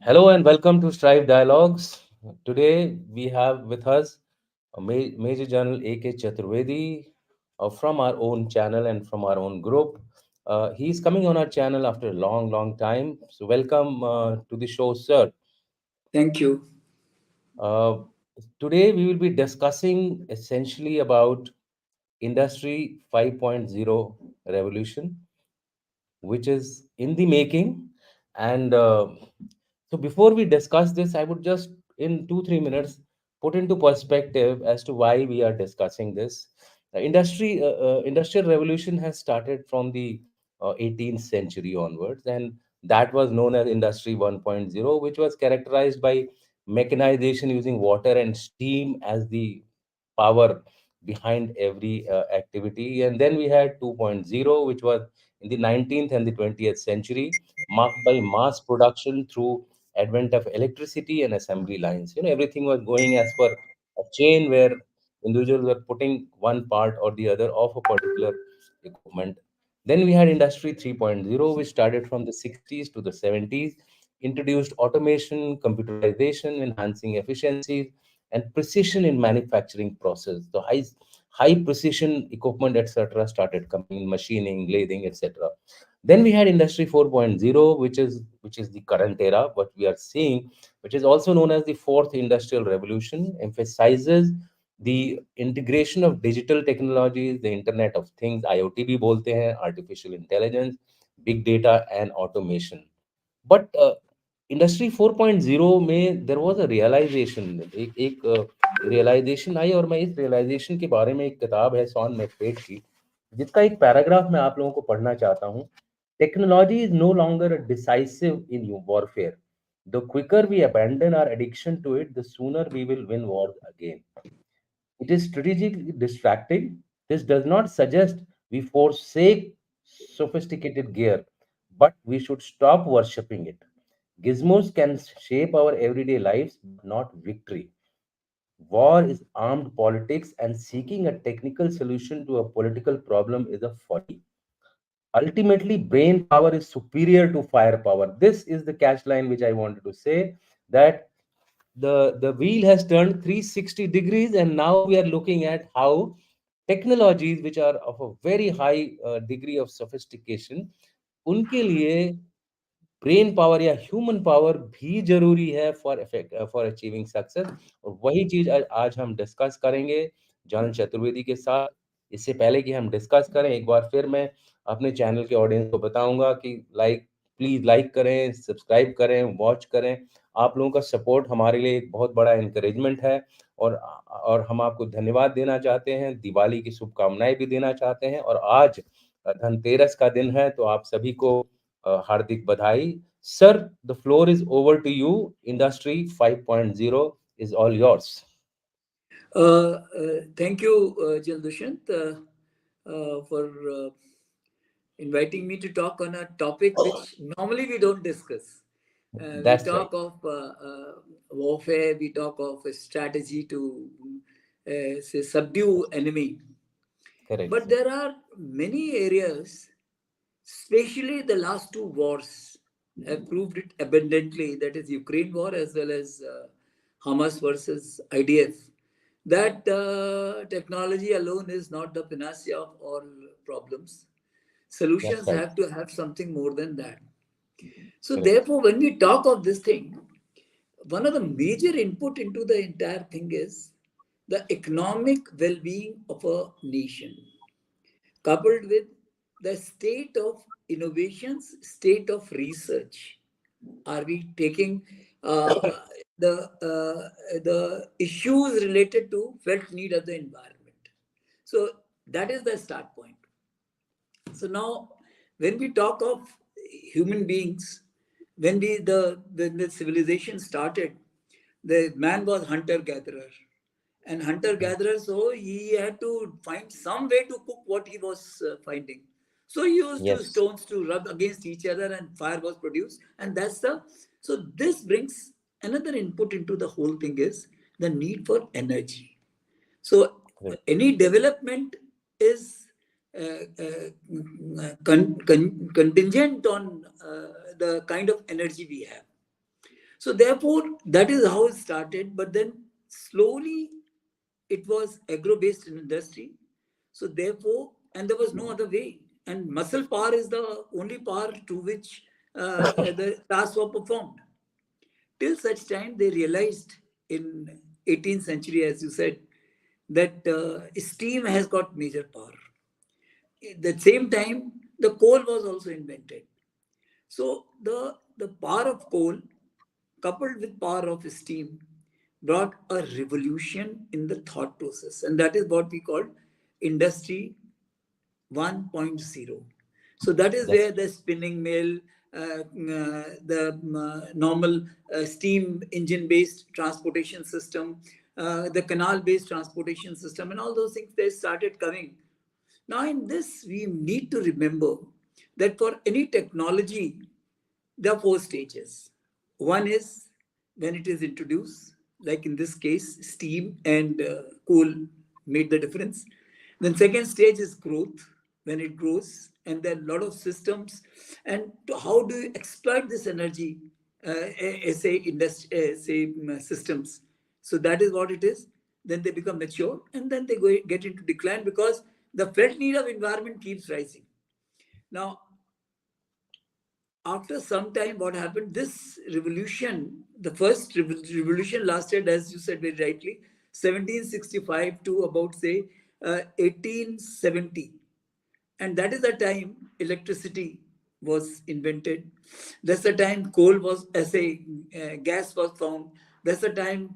Hello and welcome to Strive Dialogues. Today we have with us Major General A.K. Chaturvedi from our own channel and from our own group. He's coming on our channel after a long, long time. So, welcome to the show, sir. Thank you. Uh, Today we will be discussing essentially about Industry 5.0 revolution, which is in the making. And so, before we discuss this, I would just, in 2 3 minutes, put into perspective as to why we are discussing this. The industrial revolution has started from the 18th century onwards, and that was known as Industry 1.0, which was characterized by mechanization using water and steam as the power behind every activity. And then we had 2.0, which was in the 19th and the 20th century, marked by mass production through advent of electricity and assembly lines. Everything was going as per a chain where individuals were putting one part or the other of a particular equipment. Then we had Industry 3.0, which started from the 60s to the 70s, introduced automation, computerization, enhancing efficiencies, and precision in manufacturing process. The high precision equipment, etc., started coming in machining, lathing, etc. Then we had Industry 4.0, which is the current era, what we are seeing, which is also known as the fourth industrial revolution, emphasizes the integration of digital technologies, the Internet of Things, IoT भी बोलते हैं, artificial intelligence, big data and automation. But industry 4.0 में there was a realisation, एक realisation आई, और मैं इस realisation के बारे में, एक किताब है सॉन मैकपेट की, जिसका एक पैराग्राफ मैं आप लोगों को पढ़ना चाहता हूँ. Technology is no longer decisive in warfare. The quicker we abandon our addiction to it, the sooner we will win wars again. It is strategically distracting. This does not suggest we forsake sophisticated gear, but we should stop worshipping it. Gizmos can shape our everyday lives, but not victory. War is armed politics, and seeking a technical solution to a political problem is a folly. Ultimately, brain power is superior to firepower. This is the catch line which I wanted to say, that the wheel has turned 360 degrees, and now we are looking at how technologies which are of a very high degree of sophistication, उनके लिए brain power या human power भी जरूरी है for effect, for achieving success. और वही चीज आज हम डिस्कस करेंगे जॉन चतुर्वेदी के साथ. इससे पहले कि हम डिस्कस करें, एक बार फिर मैं अपने चैनल के ऑडियंस को बताऊंगा कि प्लीज लाइक करें, सब्सक्राइब करें, वॉच करें. आप लोगों का सपोर्ट हमारे लिए एक बहुत बड़ा इंकरेजमेंट है. और हम आपको धन्यवाद देना चाहते हैं, दिवाली की शुभकामनाएं भी देना चाहते हैं. और आज धनतेरस का दिन है, तो आप सभी को हार्दिक बधाई. Sir, the floor is over to you. Industry 5.0 is all yours. Thank you, Jaldushant, for inviting me to talk on a topic which normally we don't discuss. We That's right. talk of warfare, we talk of a strategy to say subdue enemy. Correct, But sir. there are many areas, especially the last two wars, have proved it abundantly. That is Ukraine war as well as Hamas versus IDF. That technology alone is not the panacea of all problems. That's Solutions right. have to have something more than that. So Correct. therefore, when we talk of this thing, one of the major input into the entire thing is the economic well-being of a nation, coupled with the state of innovations, state of research. Are we taking the issues related to felt need of the environment? So that is the start point. So now, when we talk of human beings, when the civilization started, the man was hunter gatherer, and hunter gatherer. So he had to find some way to cook what he was finding. So he used to Yes. stones to rub against each other, and fire was produced. And that's the so this brings another input into the whole thing is the need for energy. So Correct. any development is contingent on the kind of energy we have. So therefore, that is how it started. But then slowly it was agro-based in industry. So therefore, and there was no other way. And muscle power is the only power to which the tasks were performed. Till such time they realized in 18th century, as you said, that steam has got major power. At the same time, the coal was also invented. So the power of coal coupled with power of steam brought a revolution in the thought process. And that is what we call industry 1.0. So that is That's where the spinning mill, the normal steam engine based transportation system, the canal based transportation system, and all those things, they started coming. Now, in this, we need to remember that for any technology, there are four stages. One is when it is introduced, like in this case, steam and coal made the difference. Then second stage is growth, when it grows, and there are a lot of systems. And how do you exploit this energy as a industry, say systems? So that is what it is. Then they become mature, and then they get into decline because the felt need of environment keeps rising. Now, after some time, what happened? This revolution, the first revolution lasted, as you said very rightly, 1765 to about, say, 1870. And that is the time electricity was invented. That's the time coal was, as a gas was found. That's the time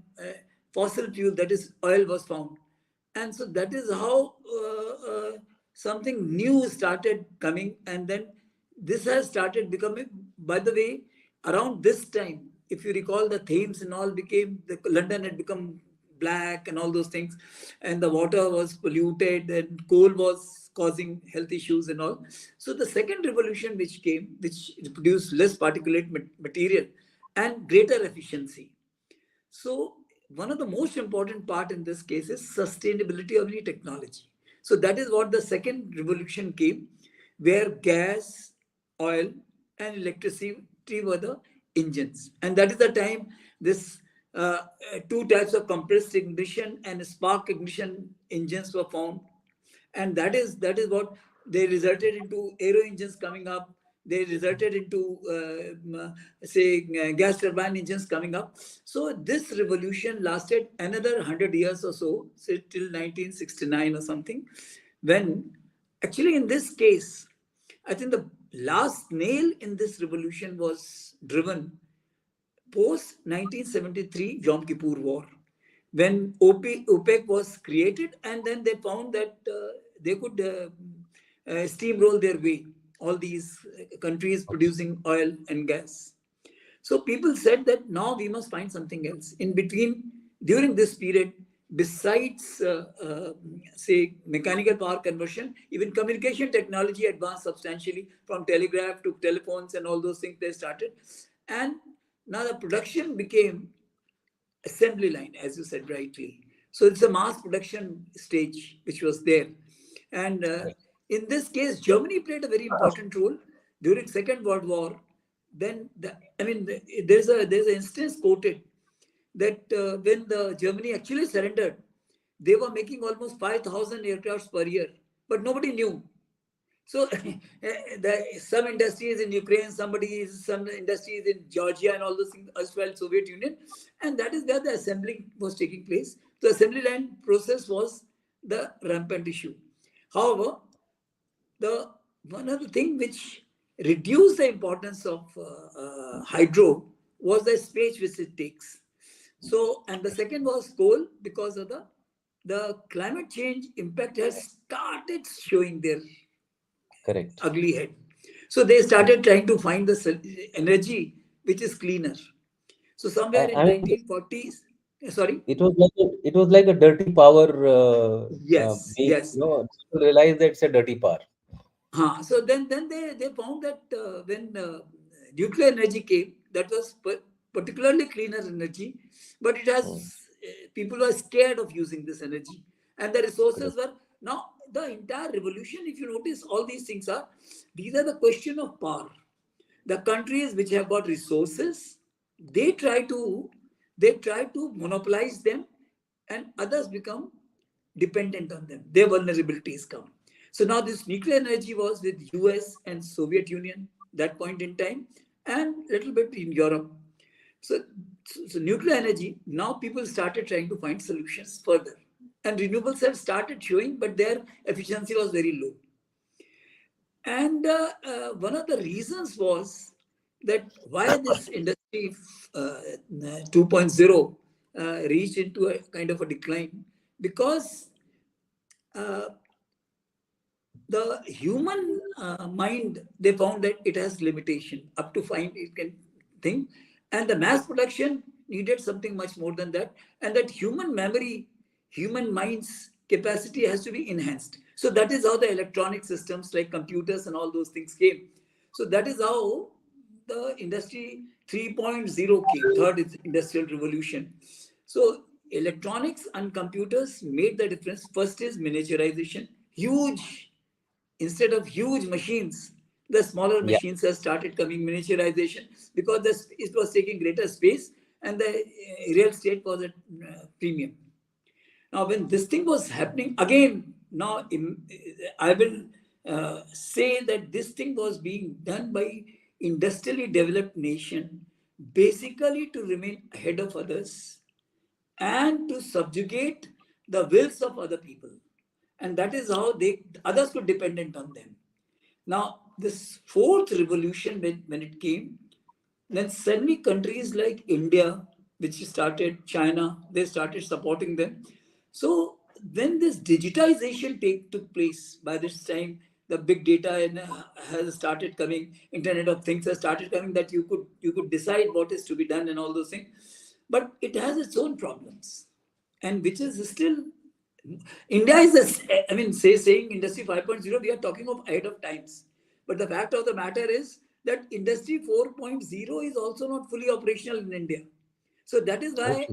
fossil fuel, that is oil, was found. And so that is how something new started coming. And then this has started becoming, by the way, around this time, if you recall, the Thames and all became, the London had become black and all those things, and the water was polluted, and coal was causing health issues and all. So the second revolution which came, which produced less particulate material and greater efficiency. So one of the most important part in this case is sustainability of any technology. So that is what the second revolution came, where gas, oil, and electricity were the engines. And that is the time this two types of compressed ignition and spark ignition engines were found. And that is what they resulted into aero engines coming up. They resulted into say gas turbine engines coming up. So this revolution lasted another 100 years or so, say till 1969 or something, when actually in this case, I think the last nail in this revolution was driven post 1973 Yom Kippur War, when OPEC was created, and then they found that they could steamroll their way, all these countries producing oil and gas. So people said that now we must find something else. In between, during this period, besides, say, mechanical power conversion, even communication technology advanced substantially, from telegraph to telephones and all those things they started. And now the production became assembly line, as you said rightly. So it's a mass production stage which was there. And right. in this case, Germany played a very important role during Second World War. Then, I mean, there's an instance quoted that when the Germany actually surrendered, they were making almost 5,000 aircrafts per year, but nobody knew. So some industries in Ukraine, some industries in Georgia and all those things as well, Soviet Union, and that is where the assembly was taking place. The assembly line process was the rampant issue. However, the one of the things which reduced the importance of hydro was the space which it takes. So, and the second was coal, because of the climate change impact has started showing their Correct. ugly head. So they started trying to find the energy which is cleaner. So somewhere in I mean, 1940s, sorry, it was like a dirty power yes, being, yes. people realize that it's a dirty power. So then they found that when nuclear energy came, that was particularly cleaner energy, but it Hmm. has people were scared of using this energy, and the resources Correct. were now the entire revolution. If you notice, all these things are, these are the question of power. The countries which have got resources, they try to they try to monopolize them, and others become dependent on them. Their vulnerabilities come. So now this nuclear energy was with US and Soviet Union that point in time, and little bit in Europe. So, so nuclear energy, now people started trying to find solutions further. And renewables have started showing, but their efficiency was very low. And one of the reasons was that why this industry uh, 2.0 reached into a kind of a decline, because uh, the human mind, they found that it has limitation up to find it can think, and the mass production needed something much more than that, and that human memory, human mind's capacity has to be enhanced. So that is how the electronic systems like computers and all those things came. So that is how the industry 3.0 came, third is industrial revolution. So electronics and computers made the difference. First is miniaturization, huge, instead of huge machines, the smaller Yeah. machines have started coming, miniaturization, because it was taking greater space, and the real estate was at premium. Now, when this thing was happening, again, now I will say that this thing was being done by industrially developed nation, basically to remain ahead of others and to subjugate the wills of other people. And that is how they others could dependent on them. Now, this fourth revolution, when it came, then suddenly countries like India, which started, China, they started supporting them. So when this digitization took place, by this time the big data has started coming, Internet of Things has started coming, that you could decide what is to be done and all those things. But it has its own problems, and which is still India is, I mean, saying Industry 5.0, we are talking of ahead of times. But the fact of the matter is that Industry 4.0 is also not fully operational in India. So that is why Okay.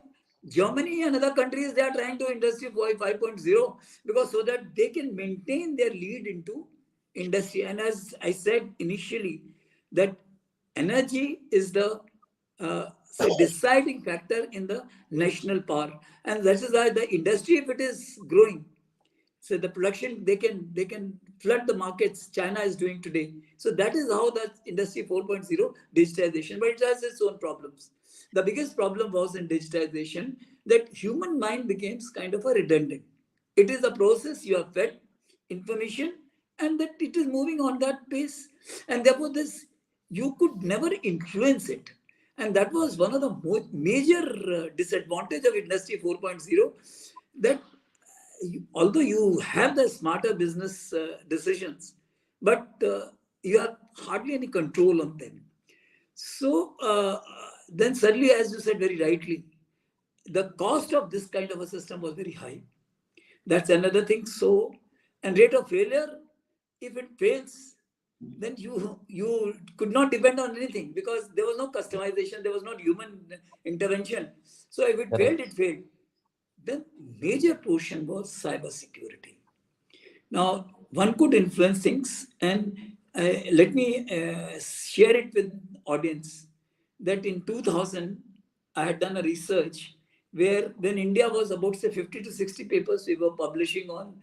Germany and other countries, they are trying to Industry 5.0, because so that they can maintain their lead into industry. And as I said initially, that energy is the say deciding factor in the national power, and that is why the industry, if it is growing, so the production, they can flood the markets. China is doing today. So that is how the industry 4.0 digitization, but it has its own problems. The biggest problem was in digitization that human mind becomes kind of a redundant. It is a process, you are fed information, and that it is moving on that pace, and therefore this, you could never influence it. And that was one of the major disadvantage of industry 4.0, that although you have the smarter business decisions, but you have hardly any control on them. So then suddenly, as you said very rightly, the cost of this kind of a system was very high. That's another thing. So, and rate of failure, if it fails, then you could not depend on anything, because there was no customization, there was not human intervention. So if it Correct. failed, it failed. Then major portion was cyber security. Now, one could influence things, and let me share it with audience that in 2000, I had done a research where when India was about, say, 50 to 60 papers we were publishing on,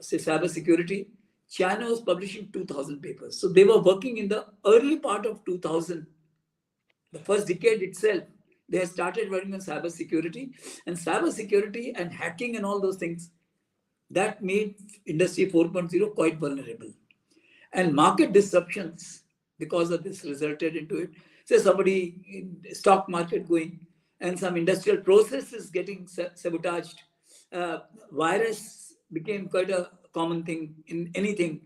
say, cyber security, China was publishing 2000 papers. So they were working in the early part of 2000, the first decade itself. They had started working on cyber security, and hacking and all those things, that made industry 4.0 quite vulnerable. And market disruptions because of this resulted into it. Say somebody in stock market going, and some industrial processes getting sabotaged. Virus became quite a common thing in anything.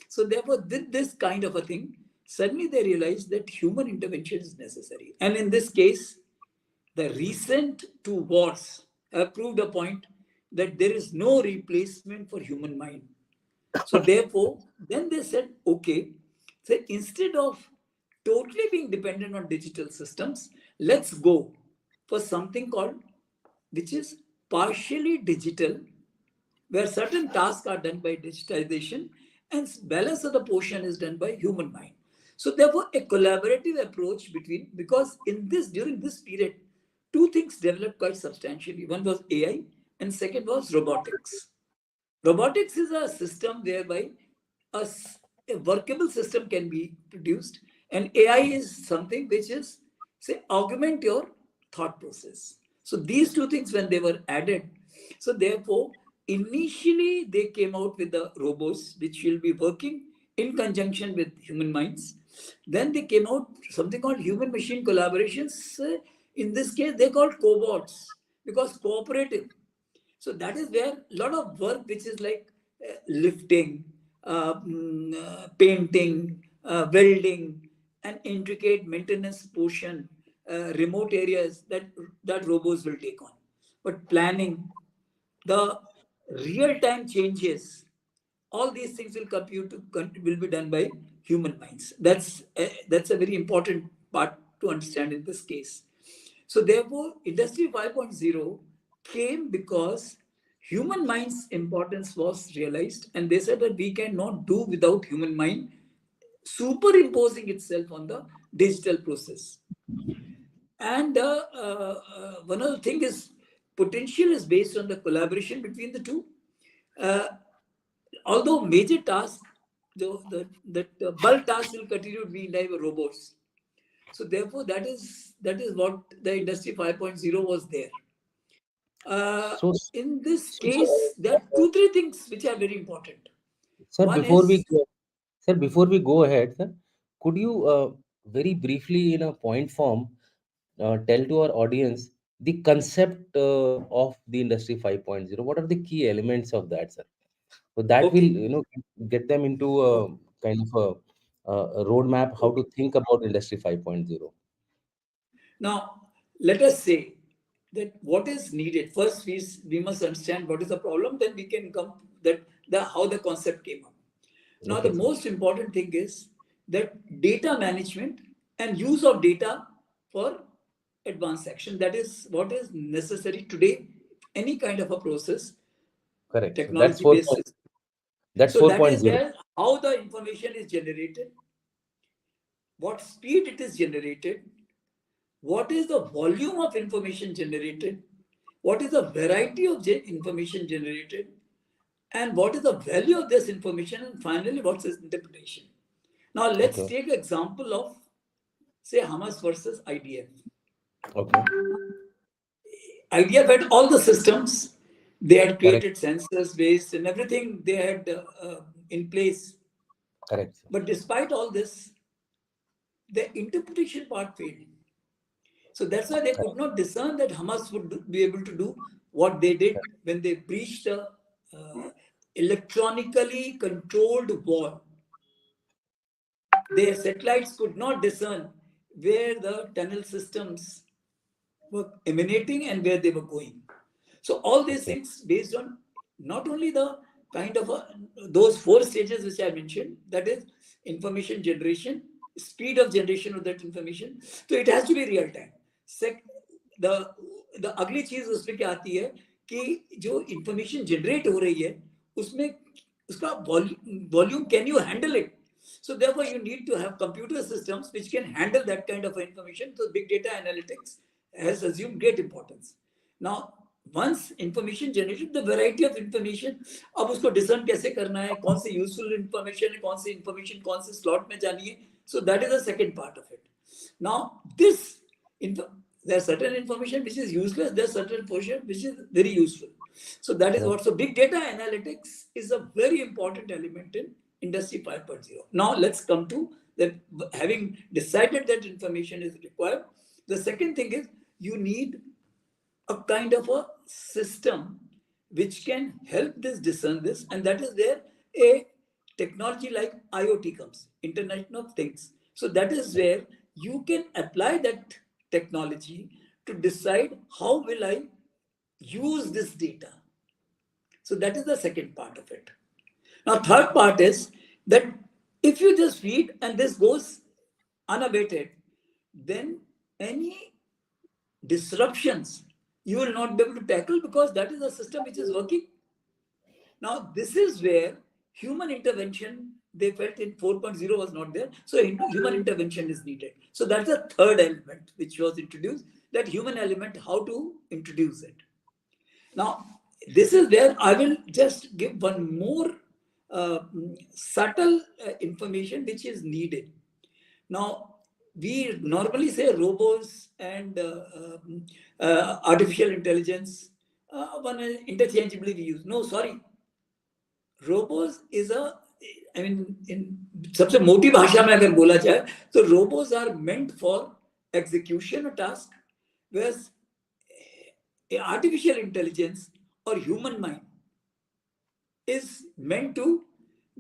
So therefore, this kind of a thing, suddenly they realized that human intervention is necessary. And in this case, the recent two wars have proved a point that there is no replacement for human mind. So therefore, then they said, okay, so instead of totally being dependent on digital systems, let's go for something called, which is partially digital, where certain tasks are done by digitization and balance of the portion is done by human mind. So therefore, a collaborative approach between, because in this, during this period, two things developed quite substantially. One was AI and second was robotics. Robotics is a system whereby a workable system can be produced, and AI is something which is, say, augment your thought process. So these two things, when they were added, so therefore, initially they came out with the robots, which will be working in conjunction with human minds. Then they came out something called human machine collaborations. In this case, they called cobots because cooperative. So that is where a lot of work, which is like lifting, painting, welding, and intricate maintenance portion, remote areas that robots will take on. But planning, the real-time changes, all these things will be done by human minds. That's a very important part to understand in this case. So therefore, Industry 5.0 came because human mind's importance was realized, and they said that we cannot do without human mind superimposing itself on the digital process. And one of the thing is potential is based on the collaboration between the two. Uh, Although major tasks, the bulk tasks will continue to be like robots. So therefore, that is what the Industry 5.0 was there. So, In this so, case, there are two, three things which are very important. sir, One before we is, go, sir, before we go ahead, sir, could you very briefly, in a point form, tell to our audience the concept of the Industry 5.0? What are the key elements of that, sir? So that will, okay, get them into a kind of a roadmap how to okay. think about Industry 5.0. Now, let us say that what is needed. First, we must understand what is the problem, then we can come that how the concept came up. Now, the Okay, sir. most important thing is that data management and use of data for advanced action. That is what is necessary today, any kind of a process, Correct. So that's technology based system. that's So that is 4.0. where how the information is generated, what speed it is generated, what is the volume of information generated, what is the variety of information generated, and what is the value of this information, and finally, what's its interpretation. Now, let's Okay. take an example of, say, Hamas versus IDF. Okay. IDF had all the systems, they had Correct. created sensors, based, and everything they had in place. Correct, sir. But despite all this, the interpretation part failed. So that's why they could Correct. not discern that Hamas would be able to do what they did Correct. when they breached a electronically controlled wall. Their satellites could not discern where the tunnel systems were emanating and where they were going. So all these Okay. things based on not only the kind of those four stages which I mentioned, that is information generation, speed of generation of that information. So it has to be real time. The the अगली चीज उसमें क्या आती है कि जो information generate हो रही है उसमें उसका volume can you handle it. So therefore, you need to have computer systems which can handle that kind of information. So big data analytics has assumed great importance. Now, once information generated, the variety of information, अब उसको discern कैसे करना है, कौन से useful information है, कौन से information कौन से slot में जानी है. So that is the second part of it. Now, there's certain information which is useless, there's certain portion which is very useful. So that is Correct. what. So big data analytics is a very important element in Industry 5.0. Now let's come to that. Having decided that information is required, the second thing is you need a kind of a system which can help this discern this, and that is where a technology like IoT comes, Internet of Things. So that is where you can apply that technology to decide how will I use this data. So that is the second part of it. Now, third part is that if you just feed and this goes unabated, then any disruptions you will not be able to tackle because that is a system which is working. Now, this is where human intervention they felt in 4.0 was not there. So human intervention is needed. So that's the third element which was introduced, that human element, how to introduce it. Now, this is where I will just give one more subtle information which is needed. Now, we normally say robots and artificial intelligence, one interchangeably we use. No, sorry. Robots is a, I mean, in सबसे मोटी भाषा में अगर बोला जाए तो robots are meant for execution a task, whereas artificial intelligence or human mind is meant to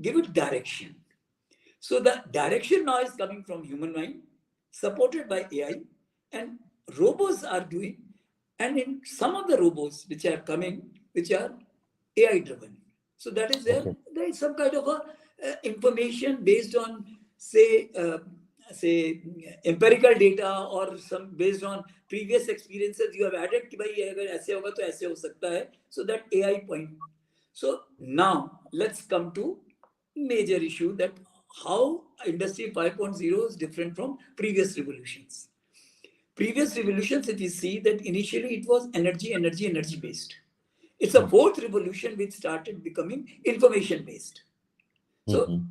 give it direction. So the direction now is coming from human mind, supported by AI, and robots are doing, and in some of the robots which are coming, which are AI driven. So that is there. Okay. There is some kind of a information based on, say, empirical data, or some based on previous experiences you have added कि भाई अगर ऐसे होगा तो ऐसे हो सकता है. So that AI point. So now let's come to major issue, that how Industry 5.0 is different from previous revolutions. Previous revolutions, if you see that initially it was energy based. It's a fourth revolution which started becoming information based. So,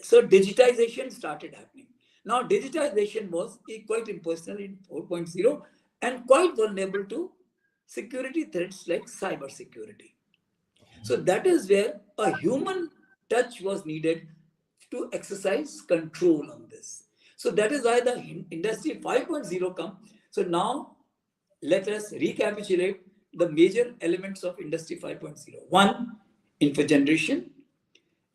so digitization started happening. Now, digitization was quite impersonal in 4.0 and quite vulnerable to security threats like cyber security. So that is where a human touch was needed to exercise control on this. So that is why the Industry 5.0 come. So now let us recapitulate the major elements of Industry 5.0. One, info generation,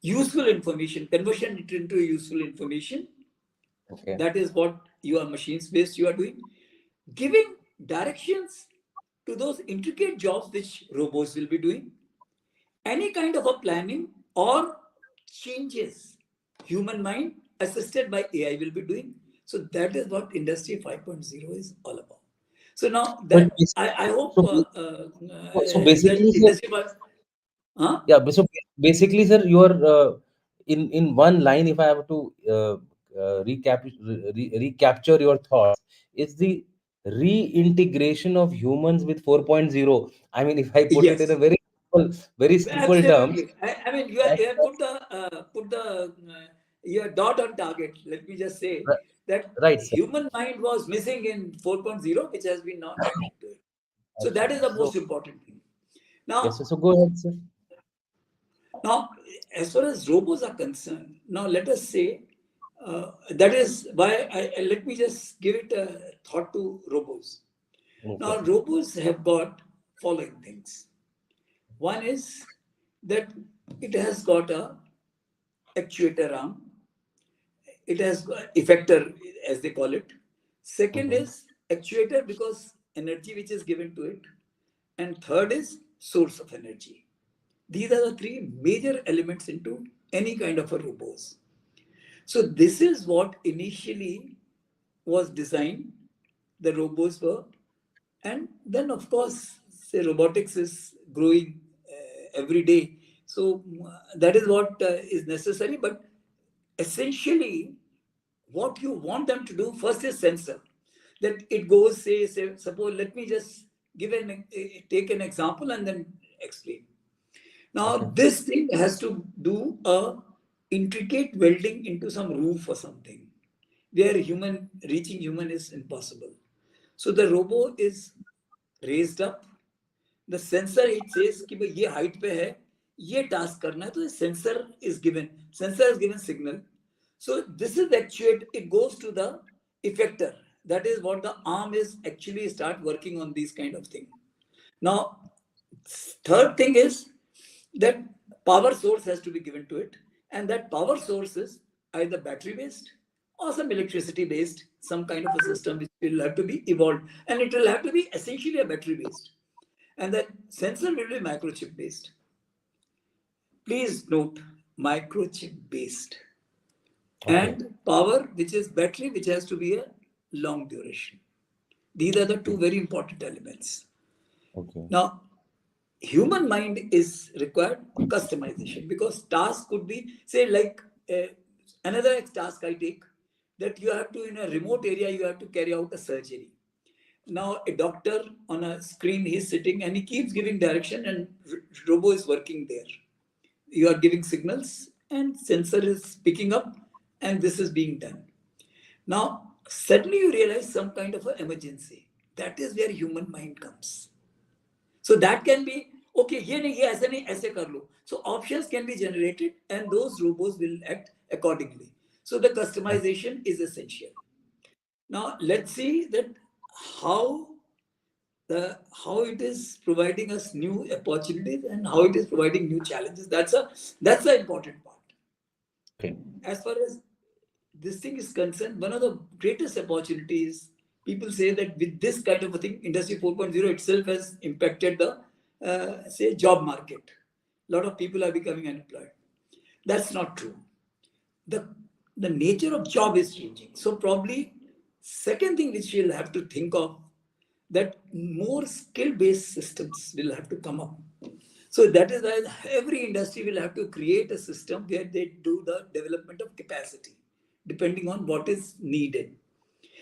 useful information, conversion it into useful information. Okay. That is what you are machines based you are doing. Giving directions to those intricate jobs which robots will be doing. Any kind of a planning or changes human mind assisted by AI will be doing. So that is what Industry 5.0 is all about. So now But that I hope so, so that basically, sir, Industry 5, huh? yeah. So basically, sir, you are in one line. If I have to recapture your thoughts, it's the reintegration of humans with 4.0. I mean, if I put it in a Yes, very simple terms, absolutely. I mean, you have put the your dot on target. Let me just say right, that right, sir. human mind was missing in 4.0, which has been now added to it. So that is Absolutely. the So most important thing. yes, Now, sir. So go ahead, sir. now, as far as robots are concerned, now let us say that is why let me just give it a thought to robots. Okay. Now, robots have got following things. One is that it has got a actuator arm. It has got effector, as they call it. Second Mm-hmm. is actuator because energy which is given to it. And third is source of energy. These are the three major elements into any kind of a robot. So this is what initially was designed, the robots were. And then, of course, say robotics is growing every day. So that is what is necessary. But essentially, what you want them to do first is sensor. That it goes, say suppose, let me just take an example and then explain. Now, Okay. this thing has to do a intricate welding into some roof or something, where reaching human is impossible. So the robo is raised up. The sensor it says कि भाई ये height पे है, ये task करना है, तो sensor is given. Sensor is given signal. So this is actuate. It goes to the effector. That is what the arm is actually start working on these kind of thing. Now, third thing is that power source has to be given to it, and that power source is either battery based or some electricity based, some kind of a system which will have to be evolved, and it will have to be essentially a battery based, and the sensor will be microchip based. Please note, microchip based, Okay. and power which is battery which has to be a long duration. These are the two very important elements. Okay. Now, human mind is required customization, because task could be, say, like another task I take, that you have to, in a remote area, you have to carry out a surgery. Now, a doctor on a screen, he's sitting and he keeps giving direction, and robo is working there. You are giving signals, and sensor is picking up, and this is being done. Now, suddenly you realize some kind of an emergency. That is where human mind comes. So that can be, okay, ये नहीं, ये ऐसे नहीं, ऐसे कर लो. So options can be generated, and those robots will act accordingly. So the customization is essential. Now let's see that how how it is providing us new opportunities and how it is providing new challenges. That's the important part. Okay. As far as this thing is concerned, one of the greatest opportunities, people say that with this kind of a thing, Industry 4.0 itself has impacted the, say, job market. A lot of people are becoming unemployed. That's not true. The, the nature of job is changing. So probably second thing which we'll have to think of, that more skill-based systems will have to come up. So that is why every industry will have to create a system where they do the development of capacity, depending on what is needed.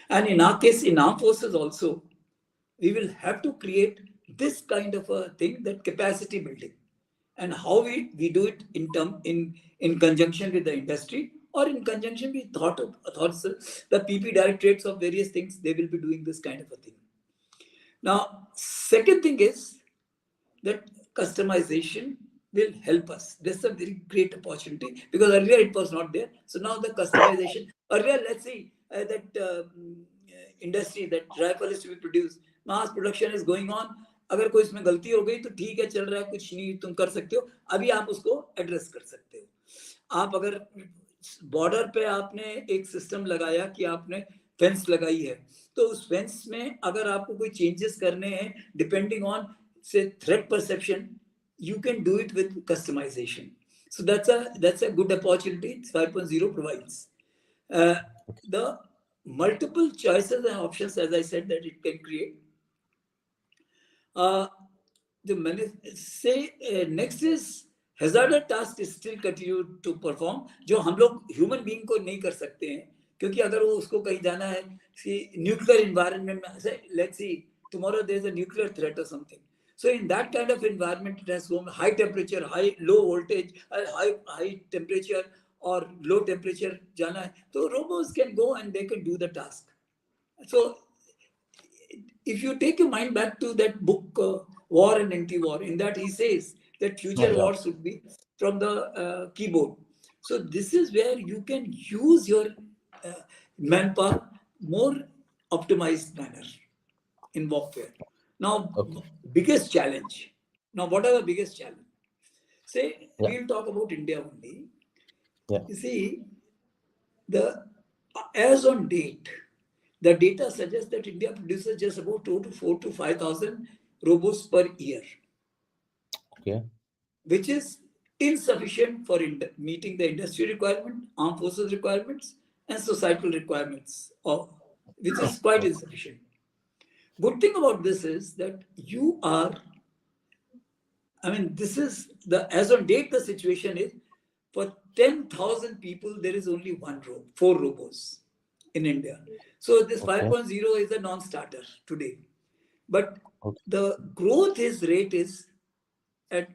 And in our case, in our forces also, we will have to create this kind of a thing, that capacity building. And how we do it in conjunction with the industry, or in conjunction with thoughts, the PP directorates of various things, they will be doing this kind of a thing. Now, second thing is that customization will help us. This is a very great opportunity, because earlier it was not there. So now the customization, earlier, let's see, that industry, that rifle is to be produced, mass production is going on. अगर कोई इसमें गलती हो गई तो ठीक है, चल रहा है, कुछ नहीं तुम कर सकते हो, अभी आप उसको एड्रेस कर सकते हो. आप अगर बॉर्डर पे आपने एक सिस्टम लगाया कि आपने फेंस लगाई है, तो उस फेंस में अगर आपको कोई चेंजेस करने हैं, depending on say threat perception, you can do it with customization. So that's a good opportunity 5.0 provides. The multiple choices and options, as I said, that it can create. Next is hazardous task is still continue to perform, जो हम लोग human being को नहीं कर सकते हैं, क्योंकि अगर वो उसको कहीं जाना है, न्यूक्लियर इन्वायरमेंट में, let's see tomorrow there is a nuclear threat or something. So in that kind of environment, it has so high temperature, low voltage, high temperature or low temperature jana hai. So robots can go and they can do the task. So if you take your mind back to that book, War and Anti-War, in that he says that future wars should be from the keyboard. So this is where you can use your manpower more optimized manner in warfare. Now, biggest challenge. Now, what are the biggest challenge? Say, we'll talk about India only. You see, as on date, the data suggests that India produces just about 4 to 5,000 robots per year. Okay. Which is insufficient for meeting the industry requirement, armed forces requirements, and societal requirements, which is quite insufficient. Good thing about this is that this is as on date, the situation is for 10,000 people, there is only 4 robots in India. So this 5.0 is a non-starter today. But the growth rate is at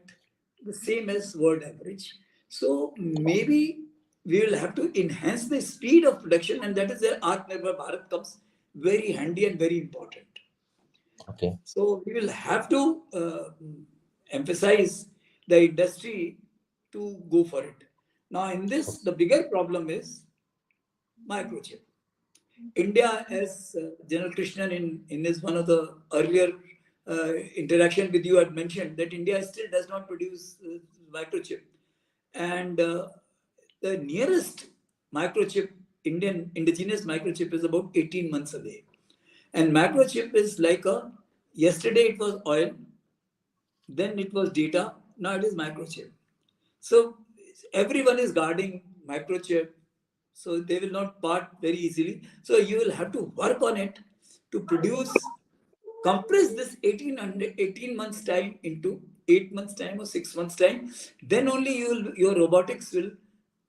the same as world average. So maybe we will have to enhance the speed of production, and that is where Atmanirbhar Bharat comes very handy and very important. Okay. So we will have to emphasize the industry to go for it. Now, in this, the bigger problem is microchip. India, as General Krishnan in his one of the earlier interaction with you had mentioned, that India still does not produce microchip. And the nearest microchip, Indian indigenous microchip, is about 18 months away. And microchip is like yesterday it was oil, then it was data, now it is microchip. So everyone is guarding microchip, so they will not part very easily. So you will have to work on it to compress this 18 months time into 8 months time or 6 months time. Then only your robotics will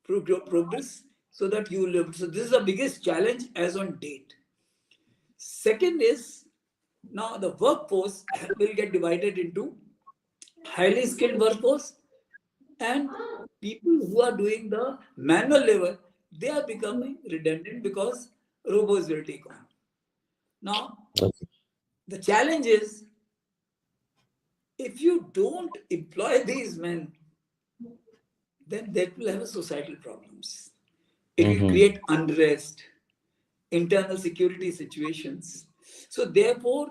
progress. so that you live. So this is the biggest challenge as on date. Second is, now the workforce will get divided into highly skilled workforce and people who are doing the manual labor. They are becoming redundant because robots will take on. Now Okay. the challenge is, if you don't employ these men, then that will have societal problems. It will Mm-hmm. create unrest, internal security situations. So therefore,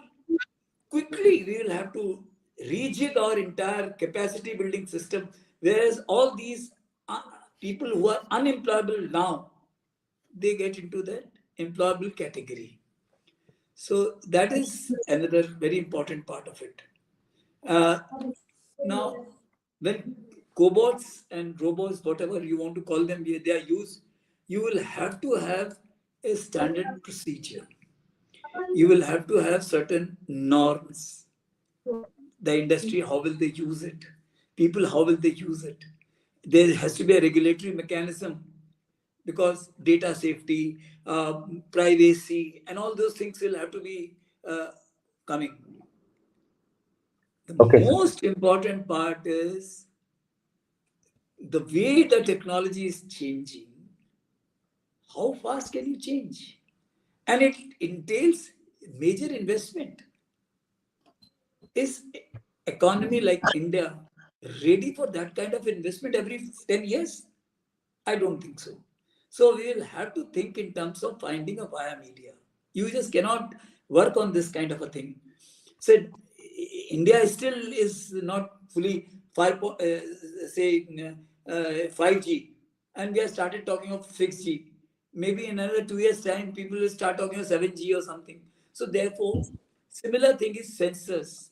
quickly we will have to rejig our entire capacity building system, whereas all these uh, people who are unemployable now, they get into that employable category. So that is another very important part of it. Uh, Now, when cobots and robots, whatever you want to call them, they are used, you will have to have a standard procedure. You will have to have certain norms. The industry, how will they use it? People, how will they use it? There has to be a regulatory mechanism because data safety, privacy, and all those things will have to be coming. The Okay, sir. most important part is the way the technology is changing. How fast can you change? And it entails major investment. Is economy like India ready for that kind of investment every 10 years? I don't think so. So we will have to think in terms of finding a via media. You just cannot work on this kind of a thing. So India still is not fully say 5G, and we have started talking of 6G. Maybe in another 2 years' time, people will start talking of 7G or something. So therefore, similar thing is sensors.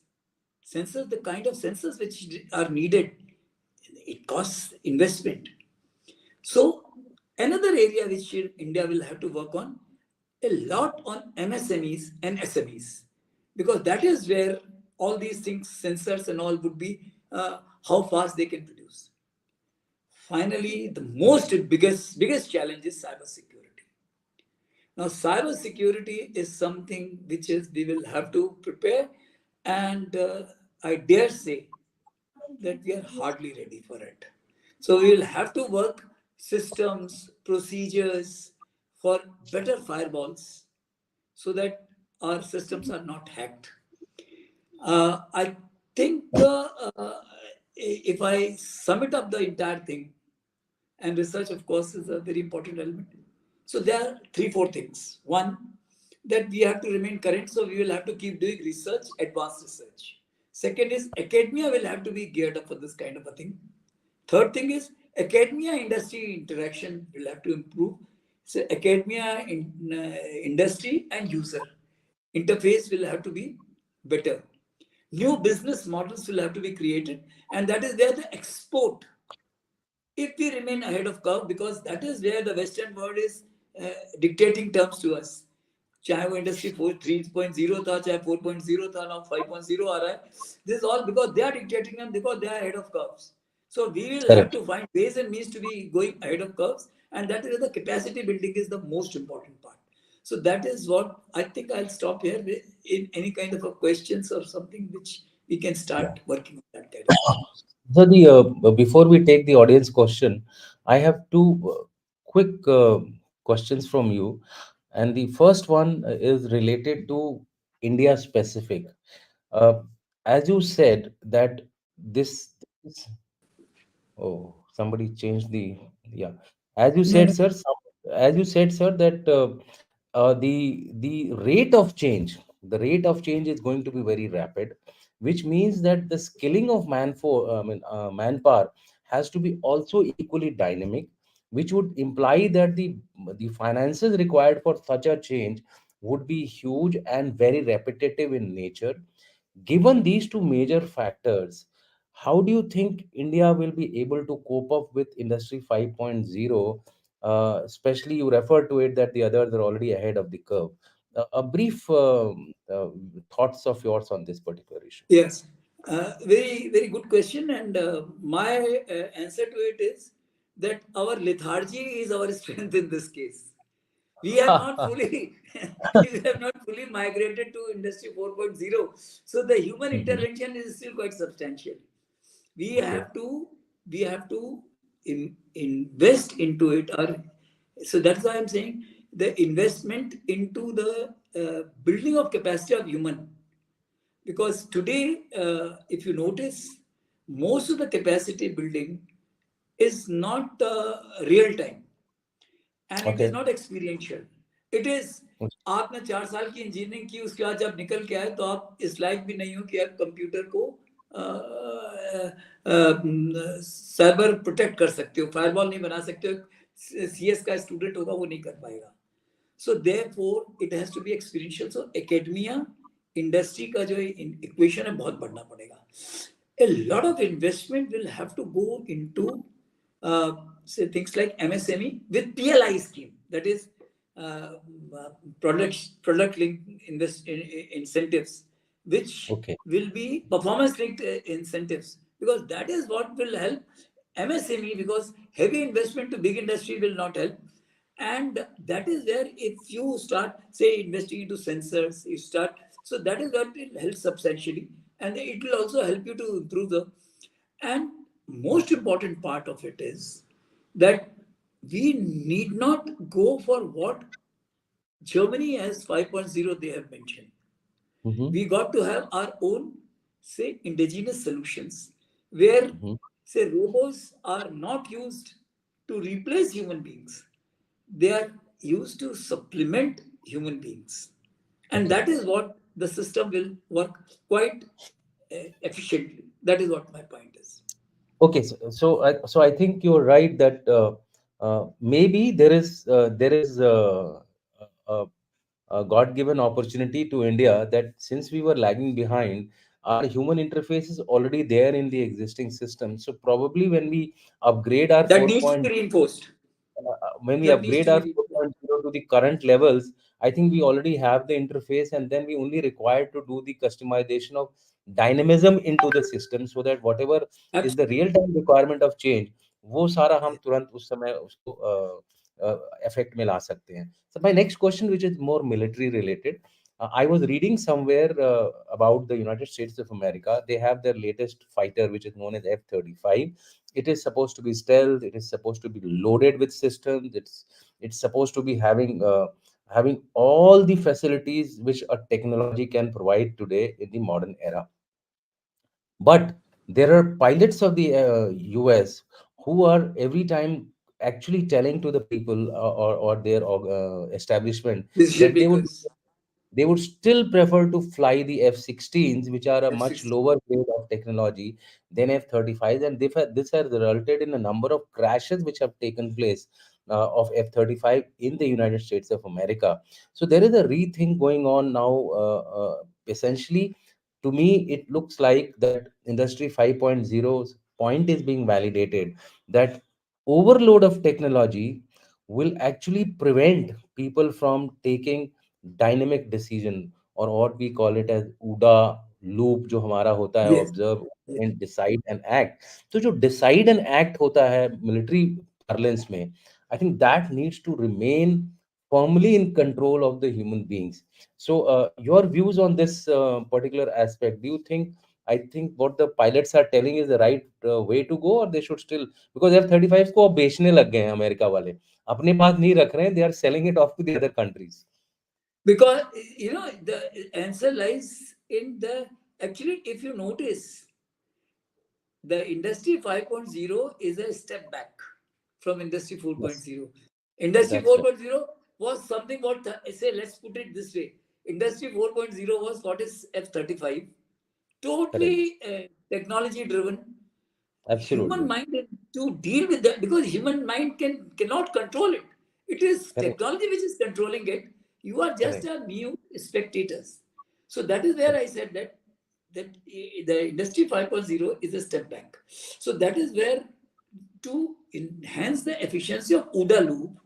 Sensors, the kind of sensors which are needed, it costs investment. So another area which India will have to work on a lot on MSMEs and SMEs, because that is where all these things, sensors and all, would be how fast they can produce. Finally, the most biggest challenge is cybersecurity. Now, cybersecurity is something which is we will have to prepare, and I dare say that we are hardly ready for it. So we will have to work systems, procedures for better firewalls so that our systems are not hacked. I think if I sum it up the entire thing, and research, of course, is a very important element. So there are three, four things. One, that we have to remain current, so we will have to keep doing research, advanced research. Second is academia will have to be geared up for this kind of a thing. Third thing is academia industry interaction will have to improve. So academia, industry and user interface will have to be better. New business models will have to be created, and that is where the export, if we remain ahead of curve, because that is where the western world is dictating terms to us. चाहे वो industry 3.0 था, चाहे 4.0 था, now 5.0 आ रहा है. This is all because they are dictating and because they are ahead of curves. So we will have Correct. to find ways and means to be going ahead of curves, and that is the capacity building is the most important part. So that is what I think. I'll stop here in any kind of a questions or something which we can Yeah. start working on that kind of a thing. So before we take the audience question, I have two quick questions from you, and the first one is related to India specific. Uh, as you said that this. Oh, somebody changed the, yeah. As you No, said, no. sir, as you said, sir, that the rate of change is going to be very rapid, which means that the skilling of manpower has to be also equally dynamic, which would imply that the finances required for such a change would be huge and very repetitive in nature. Given these two major factors, how do you think India will be able to cope up with Industry 5.0? Especially, you refer to it that the others are already ahead of the curve. A brief thoughts of yours on this particular issue. Yes, very good question, and my answer to it is that our lethargy is our strength in this case. We have not fully we have not fully migrated to industry 4.0. So the human Mhm. intervention is still quite substantial. We Okay. have to we have to invest into it. Or so that's why I'm saying the investment into the building of capacity of human, because today, if you notice, most of the capacity building is not real time, and it is Okay. not experiential. It is, आपने 4 साल की engineering की, उसके बाद जब निकल के आए तो आप इस लायक भी नहीं हो कि आप कंप्यूटर को साइबर प्रोटेक्ट कर सकते हो, फायरवॉल नहीं बना सकते हो, सीएस का स्टूडेंट होगा वो नहीं कर पाएगा. So therefore, it has to be experiential. So academia, industry का जो equation है बहुत बढ़ना पड़ेगा. A lot of investment will have to go into say things like MSME with PLI scheme. That is uh, product linked incentives, which Okay. will be performance linked incentives, because that is what will help MSME, because heavy investment to big industry will not help. And that is where, if you start say investing into sensors, you start, so that is what will help substantially, and it will also help you to improve the. And most important part of it is that we need not go for what Germany has 5.0 they have mentioned. Mm-hmm. We got to have our own, say, indigenous solutions where, Mm-hmm. say, robots are not used to replace human beings. They are used to supplement human beings. And Okay. that is what the system will work quite efficiently. That is what my point is. Okay, so I think you're right that maybe there is a, a God-given opportunity to India, that since we were lagging behind, our human interface is already there in the existing system. So probably That needs to be reinforced. when we That needs upgrade to be our reinforced. 4.0 to the current levels, I think we already have the interface, and then we only require to do the customization of dynamism into the system, so that whatever is the real Absolutely. time requirement of change, वो सारा हम तुरंत उस समय उसको effect में ला सकते हैं. So my next question, which is more military related, I was reading somewhere about the United States of America. They have their latest fighter, which is known as F-35. It is supposed to be stealth. It is supposed to be loaded with systems. It's supposed to be having all the facilities which a technology can provide today in the modern era. But there are pilots of the US who are every time actually telling to the people or their establishment Decision that makers. they would still prefer to fly the F-16s, which are a much F-16. lower grade of technology than F-35s, and this has resulted in a number of crashes which have taken place of F-35 in the United States of America. So there is a rethink going on now. Essentially, to me, it looks like that Industry 5.0's point is being validated, that overload of technology will actually prevent people from taking dynamic decision, or what we call it as OODA loop, जो हमारा होता है Yes. observe Yes. and decide and act. तो जो decide and act होता है military parlance में, I think that needs to remain firmly in control of the human beings. So your views on this particular aspect, do you think, I think what the pilots are telling is the right way to go, or they should still, because F-35 को अब बेचने लग गए हैं America वाले, अपने पास नहीं रख रहे हैं, they are selling it off to the other countries. Because the answer lies in the, actually, if you notice, the industry 5.0 is a step back from industry Yes, 4.0. Industry that's right. 4.0 was something what, say, let's put it this way. Industry 4.0 was what is F-35, Correct. totally technology driven. Human Absolutely. mind to deal with that, because human mind cannot control it. It is Correct. technology which is controlling it. You are just Correct. a new spectators. So that is where Correct. I said that the industry 5.0 is a step back. So that is where, to enhance the efficiency of OODA loop,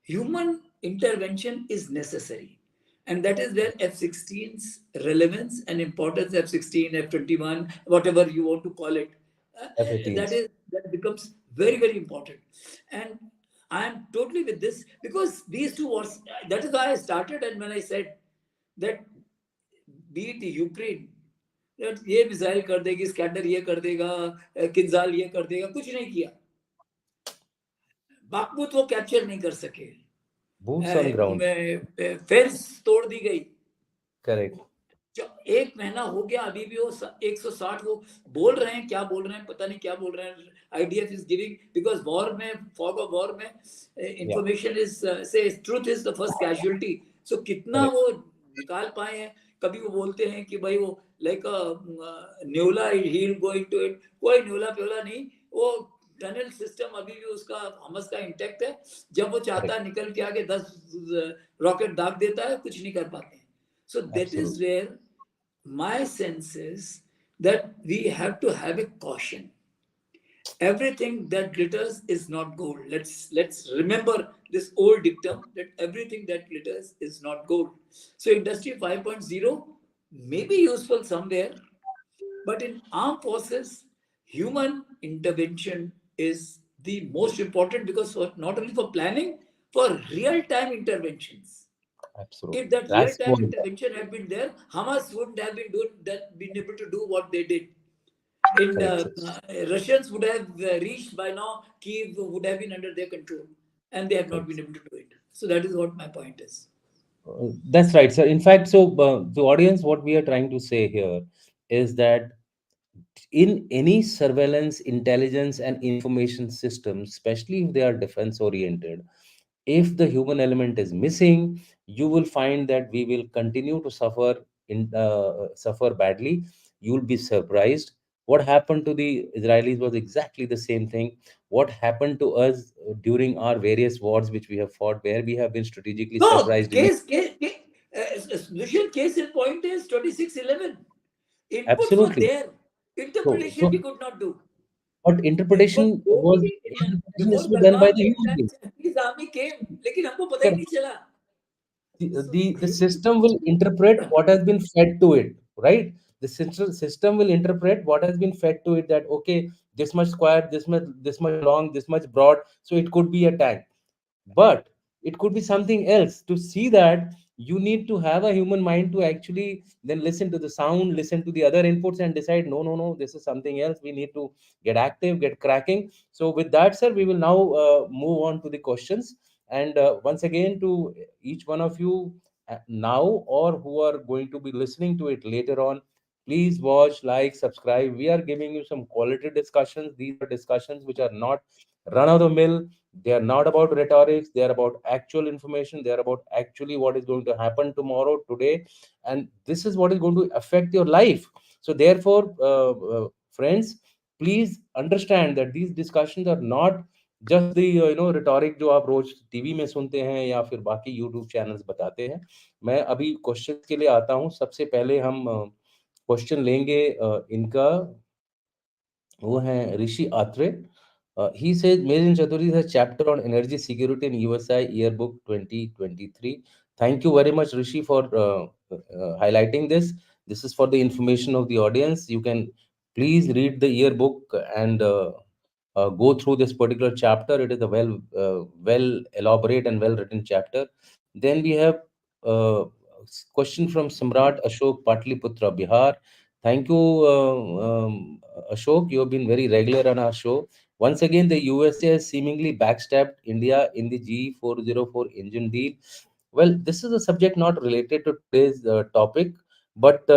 human intervention is necessary. And that is where F-16's relevance and importance, F-16, F-21, whatever you want to call it, FATs. That becomes very, very important. And I am totally with this, because these two wars, that is why I started. And when I said that, be it Ukraine, ये missile कर देगी, स्कैंडर ये कर देगा, किंजाल ये कर देगा, कुछ नहीं किया। बाखमुत वो कैप्चर नहीं कर सके, Boots on ground. फेंस तोड़ दी गई। Correct. जो 1 महीना हो गया, अभी भी वो 160, वो बोल रहे हैं, क्या बोल रहे हैं पता नहीं, क्या बोल रहे हैं। IDF is giving, because war में, फॉग ऑफ वॉर में, Yeah. इंफॉर्मेशन इज से truth is the first casualty. So कितना Correct. वो निकाल पाए हैं। कभी वो बोलते हैं कि भाई वो लाइक न्यूला he will go into it, कोई न्यूला प्योला नहीं। वो टनल सिस्टम अभी भी उसका हमस का इंटैक्ट है। जब वो चाहता Correct. है निकल के आगे 10 रॉकेट दाग देता है, कुछ नहीं कर पाते हैं। So that is Absolutely. where my sense is that we have to have a caution. Everything that glitters is not gold. Let's remember this old dictum that everything that glitters is not gold. So Industry 5.0 may be useful somewhere, but in armed forces, human intervention is the most important, because for, not only for planning, for real-time interventions. If Absolutely. that That's real-time what. intervention had been there, Hamas wouldn't have been able to do what they did. In Correct, sir. Russians would have reached by now. Kiev would have been under their control, and they have not been Correct. able to do it. So that is what my point is. That's right, sir. In fact, so the audience, what we are trying to say here is that in any surveillance, intelligence, and information system, especially if they are defense oriented, if the human element is missing, you will find that we will continue to suffer badly. You will be surprised. What happened to the Israelis was exactly the same thing. What happened to us during our various wars which we have fought, where we have been strategically No, surprised immediately. solution case in point is 2611. Inputs were Absolutely. there. Interpretation we So, could not do. but It was interpretation is before to be done by Galwan the came, human being. Japanese army came, लेकिन हमको पता ही Correct. नहीं चला. So The this system will interpret what has been fed to it, right? The system will interpret what has been fed to it, that okay, this much square, this much long, this much broad, so it could be a tank. But it could be something else. To see that, you need to have a human mind to actually then listen to the sound, listen to the other inputs, and decide, no, no, no, this is something else. We need to get active, get cracking. So with that, sir, we will now move on to the questions. And once again, to each one of you now, or who are going to be listening to it later on, please watch, like, subscribe. We are giving you some quality discussions. These are discussions which are not run of the mill. They are not about rhetorics. They are about actual information. They are about actually what is going to happen tomorrow, today, and this is what is going to affect your life. So therefore, friends, please understand that these discussions are not just the rhetoric जो आप रोज TV में सुनते हैं या फिर बाकी YouTube channels बताते हैं. मैं अभी क्वेश्चंस के लिए आता हूँ. सबसे पहले हम क्वेश्चन लेंगे इनका. वो हैं ऋषि Atre. He says Made in Chaturi has a chapter on energy security in USI Yearbook 2023. Thank you very much, Rishi, for highlighting this. This is for the information of the audience. You can please read the yearbook and go through this particular chapter. It is a well elaborate and well written chapter. Then we have question from Samrat Ashok Patliputra, Bihar. Thank you, Ashok. You have been very regular on our show. Once again, the USA has seemingly backstabbed India in the G404 engine deal. Well, this is a subject not related to today's topic, but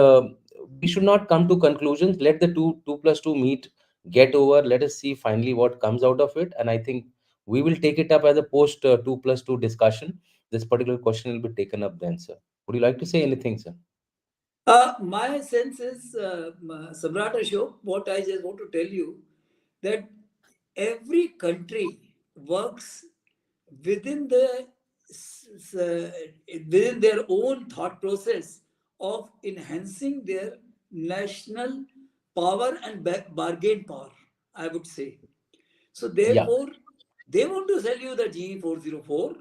we should not come to conclusions. Let the two plus two meet get over. Let us see finally what comes out of it, and I think we will take it up as a post two plus two discussion. This particular question will be taken up then, sir. Would you like to say anything, sir? My sense is, Samrat Ashok, what I just want to tell you, that every country works within within their own thought process of enhancing their national power and bargain power, I would say. So Yeah. therefore, they want to sell you the GE404.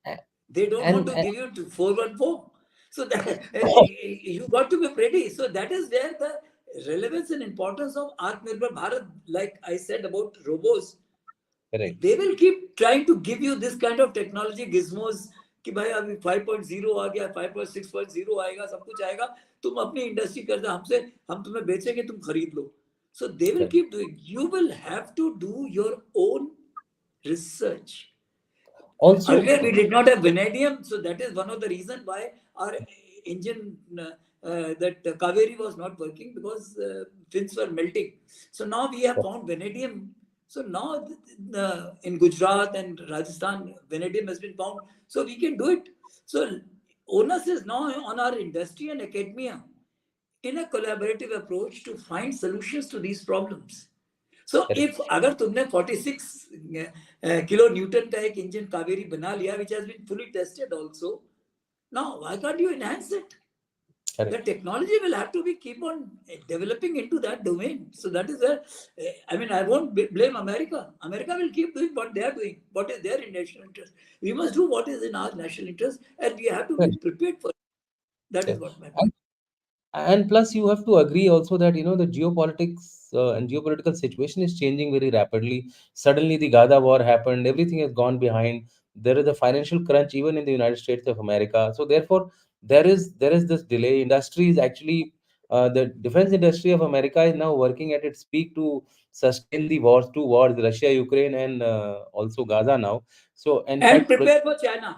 A- They don't want and, to and give you to 414. So that, you got to be ready. So that is where the relevance and importance of Atmanirbhar Bharat, like I said about robots, Correct. they will keep trying to give you this kind of technology gizmos कि भाई अभी 5.0 आ गया 5.6.0 आएगा सब कुछ आएगा तुम अपनी इंडस्ट्री कर दो हमसे हम तुम्हें बेचेंगे तुम खरीद लो so they will Correct. keep doing you will have to do your own research. Also, Earlier, we did not have vanadium, so that is one of the reasons why our engine, that Kaveri was not working because fins were melting. So now we have found vanadium. So now in Gujarat and Rajasthan, vanadium has been found. So we can do it. So onus is now on our industry and academia in a collaborative approach to find solutions to these problems. So if correct. अगर तुमने 46 kilo Newton का एक engine Kaveri बना लिया which has been fully tested also now why can't you enhance it the Correct. technology will have to be keep on developing into that domain so that is where I mean I won't blame America will keep doing what they are doing what is their national interest we must do what is in our national interest and we have to be Correct. prepared for it. That Yeah. is what my And point. plus you have to agree also that the geopolitics and geopolitical situation is changing very rapidly. Suddenly the Gaza war happened, everything has gone behind. There is a financial crunch even in the United States of America. So therefore there is this delay. Industry is actually the defense industry of America is now working at its peak to sustain the wars, two wars, Russia Ukraine and also Gaza now. So in And fact prepare for China.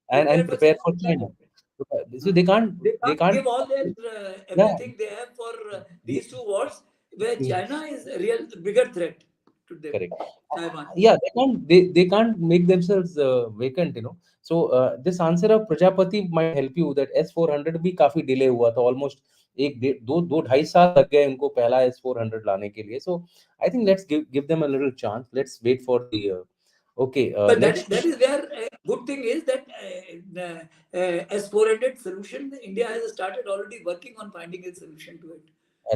Prepare and for prepare for China. China. So Huh. they can't They they can't can't give all their yeah. everything they have for the- these two wars, where the- China is a real bigger threat to them. Correct. Taiwan. Yeah, they can't make themselves vacant. So this answer of Prajapati might help you that S400 भी काफी delay हुआ था almost एक दो दो ढाई साल लग गए इनको पहला S400 लाने के लिए. So I think let's give them a little chance. Let's wait for the okay But next that question. is where a good thing is that S400 solution, India has started already working on finding a solution to it.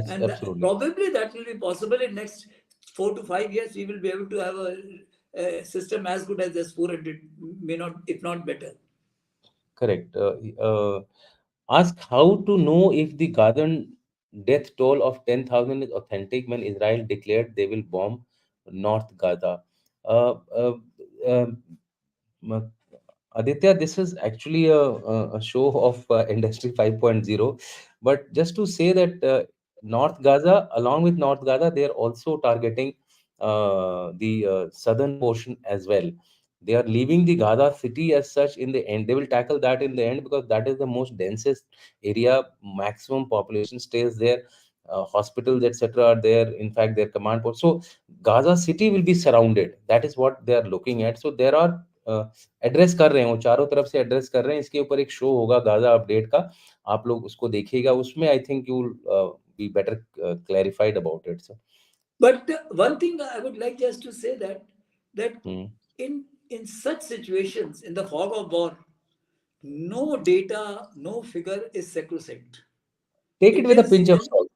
And Absolutely. probably that will be possible in next 4 to 5 years. We will be able to have a system as good as S400, may not, if not better. Correct. Ask how to know if the Gadan death toll of 10,000 is authentic when Israel declared they will bomb North Gaza. Uh, uh, uh, Ma- Aditya, this is actually a show of Industry 5.0. But just to say that North Gaza, along with North Gaza, they are also targeting the southern portion as well. They are leaving the Gaza city as such in the end. They will tackle that in the end because that is the most densest area, maximum population stays there. Hospitals, etc., are there. In fact, their command post. So Gaza city will be surrounded. That is what they are looking at. So there are address कर रहे हैं वो चारों तरफ से address कर रहे हैं इसके ऊपर एक शो होगा गाजा अपडेट का आप लोग उसको देखिएगा उसमें I think you be better clarified about it sir But one thing I would like just to say that take in such situations, in the fog of war, no data, no figure is sacrosanct. It It with a is pinch of in salt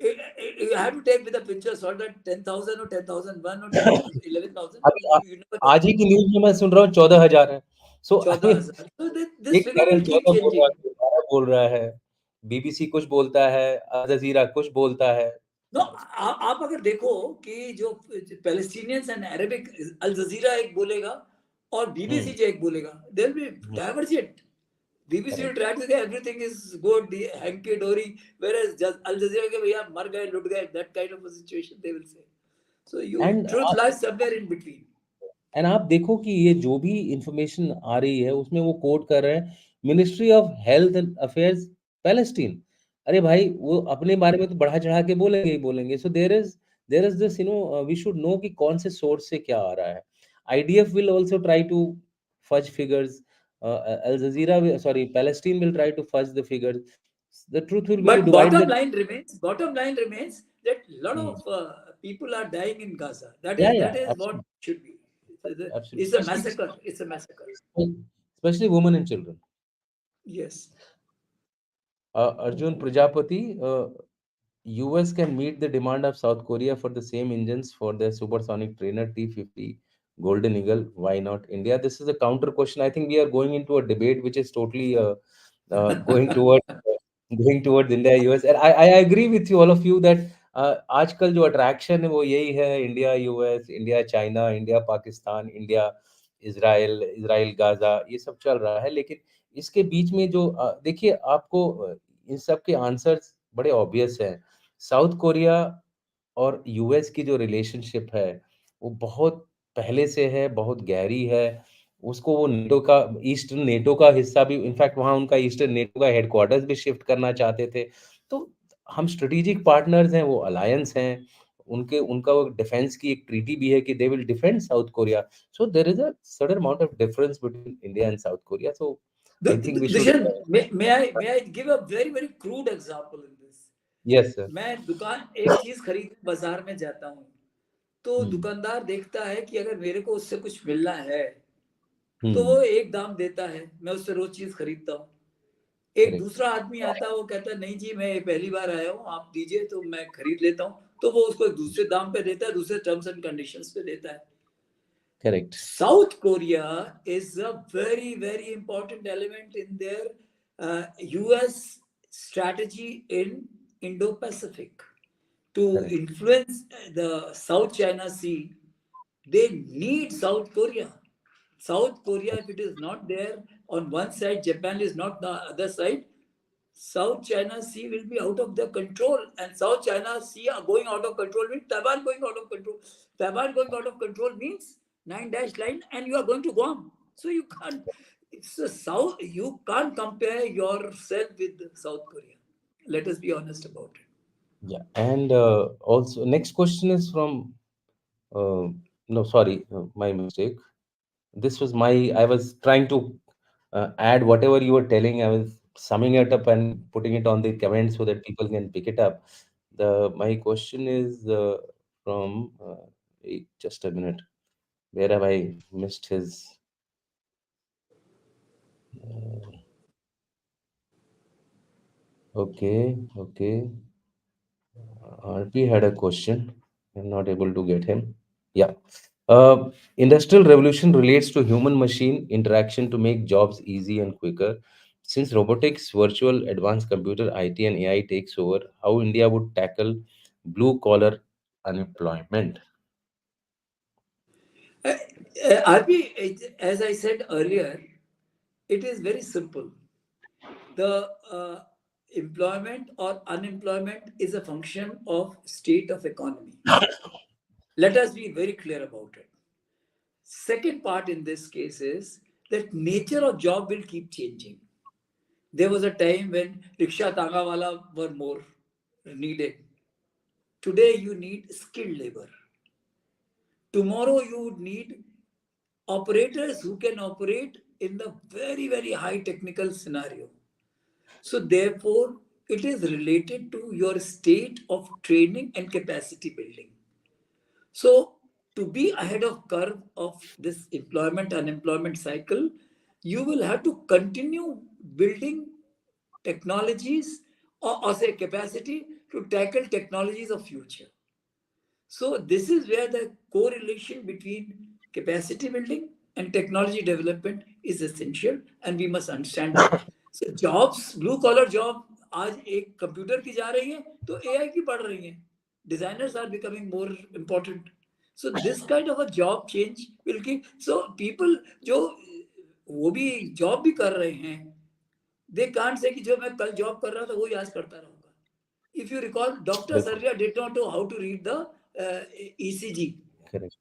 you have to take with a pinch of salt that 10,000 or 10,001 or 10 11,000. अभी You never know. आज ही की news में मैं सुन रहा हूँ 14,000 है सो I mean 14,000. So this एक figure channel will keep 14 बोल रहा changing. है 12 बोल रहा है बीबीसी कुछ बोलता है अल जजीरा कुछ बोलता है नो आप अगर देखो कि जो पैलेस्टीनियंस एंड अरेबिक अल जजीरा एक बोलेगा और बीबीसी जो एक बोलेगा they will be divergent BBC will correct try to say everything is good hanky dory whereas just Al Jazeera के भैया मर गए लुट गए that kind of a situation they will say so you and truth lies somewhere in between. And आप देखो कि ये जो भी इंफॉर्मेशन आ रही है उसमें वो कोट कर रहे हैं ministry of health and affairs Palestine अरे भाई वो अपने बारे में तो बढ़ा चढ़ा के बोलेंगे ही बोलेंगे so there is this we should know कि कौन से सोर्स से क्या आ रहा है IDF will also try to fudge figures Al Jazeera sorry Palestine will try to fudge the figures the truth will be to But divide the bottom line remains that a lot of people are dying in Gaza. या That या is what absolutely should be. It's a absolutely massacre. It's a massacre. Specially women and children Yes. Arjun Prajapati, US can meet the demand of South Korea for the same engines for their supersonic trainer T-50 Golden Eagle. Why not India? This is a counter question. I think we are going into a debate which is totally going towards. going towards India, US. And I agree with you, all of you, that आजकल जो attraction है वो यही है, India, US, India, China, India, Pakistan, India, Israel, Gaza, ये सब चल रहा है। लेकिन इसके बीच में जो देखिए आपको इन सब के आंसर्स बड़े ऑब्वियस हैं। साउथ कोरिया और यूएस की जो रिलेशनशिप है, वो बहुत पहले से है, बहुत गहरी है। उसको वो नेटो का ईस्टर्न नेटो का हिस्सा भी, इनफैक्ट वहाँ उनका ईस्टर्न नेटो का हेडक्वार्टर्स भी शिफ्ट करना चाहते थे। तो हम स्ट्रेटेजिक पार्टनर्स हैं, वो अलायंस हैं। उनके उनका वो डिफेंस की एक ट्रीटी भी है कि they will defend South Korea. So there is a certain amount of difference between India and South Korea. So I think we should Dushyant, may I give a very very crude example in this? Yes sir. मैं दुकान एक चीज खरीदने बाजार में जाता हूँ, तो हुँ, दुकानदार देखता है कि अगर मेरे को उससे कुछ मिलना है तो वो हुँ, एक दाम देता है, मैं उससे रोज चीज खरीदता हूँ। एक करेक्ट, दूसरा आदमी आता है, वो कहता है नहीं जी मैं पहली बार आया हूँ, आप दीजिए तो मैं खरीद लेता हूँ, तो वो उसको एक दूसरे दाम पे देता है, दूसरे टर्म्स एंड कंडीशंस पे देता है। Correct, South Korea is a very, very important element in their US strategy in Indo Pacific. To correct, influence the South China Sea, they need South Korea. South Korea, if it is not there on one side, Japan is not the other side, South China Sea will be out of their control, and South China Sea are going out of control means Taiwan going out of control. Taiwan going out of control means nine dash line, and you are going to Guam. So you can't. It's a South. You can't compare yourself with South Korea. Let us be honest about it. yeah. And also, next question is from, no, sorry, my mistake. This was my, I was trying to add whatever you were telling. I was summing it up and putting it on the comment so that people can pick it up. My question is from, wait, just a minute. Where have I missed his? Okay, okay. RP had a question. I'm not able to get him. Yeah. Industrial revolution relates to human machine interaction to make jobs easy and quicker. Since robotics, virtual, advanced computer, IT, and AI takes over, how India would tackle blue collar unemployment? RP, as I said earlier, it is very simple. The employment or unemployment is a function of state of economy. Let us be very clear about it. Second part in this case is that nature of job will keep changing. There was a time when rickshaw tangawala were more needed. Today you need skilled labor. Tomorrow you would need operators who can operate in the very very high technical scenario. So therefore it is related to your state of training and capacity building. So, to be ahead of curve of this employment unemployment cycle, you will have to continue building technologies, or say capacity to tackle technologies of future. So this is where the correlation between capacity building and technology development is essential, and we must understand that. So jobs, blue collar job, आज एक computer की जा रही है तो AI की बढ़ रही है. Designers are becoming more important. So this kind of a job change will keep. So people जो वो भी जॉब भी कर रहे हैं, they can't say कि जो मैं कल जॉब कर रहा था वही आज करता रहूंगा. If you recall, doctors That's earlier did not know how to read the ECG. correct.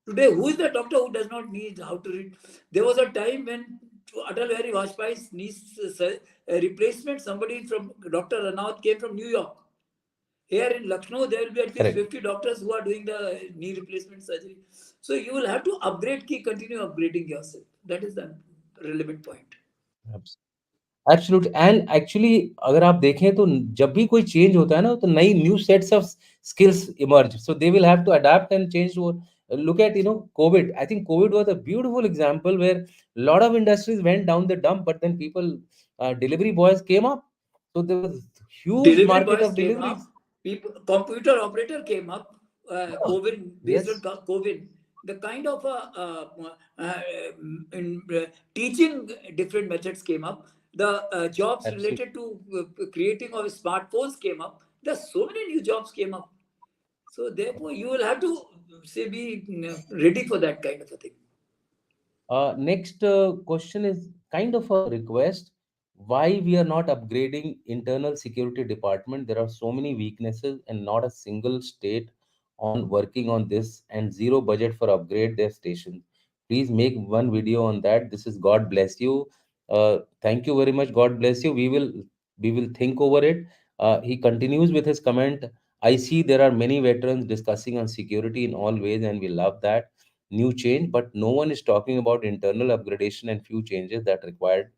Today, who is the doctor who does not need how to read? There was a time when to Atal Bihari Vajpayee's niece replacement, somebody from Dr. Ranawat came from New York. Here in Lucknow, there will be at least Correct. 50 doctors who are doing the knee replacement surgery. So you will have to upgrade, continue upgrading yourself. That is the relevant point. Absolute and actually अगर आप देखें तो जब भी कोई change होता है ना तो नई new sets of skills emerge so they will have to adapt and change to look at covid. I think covid was a beautiful example where a lot of industries went down the dump, but then people delivery boys came up, so there was huge Delivery market boys of came deliveries. up, people, computer operator came up, COVID, based on Yes, COVID. The kind of in, teaching different methods came up. The jobs Absolutely. related to creating of smartphones came up. There are so many new jobs came up. So therefore, you will have to say be ready for that kind of a thing. Next question is kind of a request. Why we are not upgrading internal security department? There are so many weaknesses and not a single state on working on this and zero budget for upgrade their stations. Please make one video on that. This is God bless you. Thank you very much. God bless you. We will think over it. He continues with his comment. I see there are many veterans discussing on security in all ways, and we love that new change, but no one is talking about internal upgradation and few changes that required.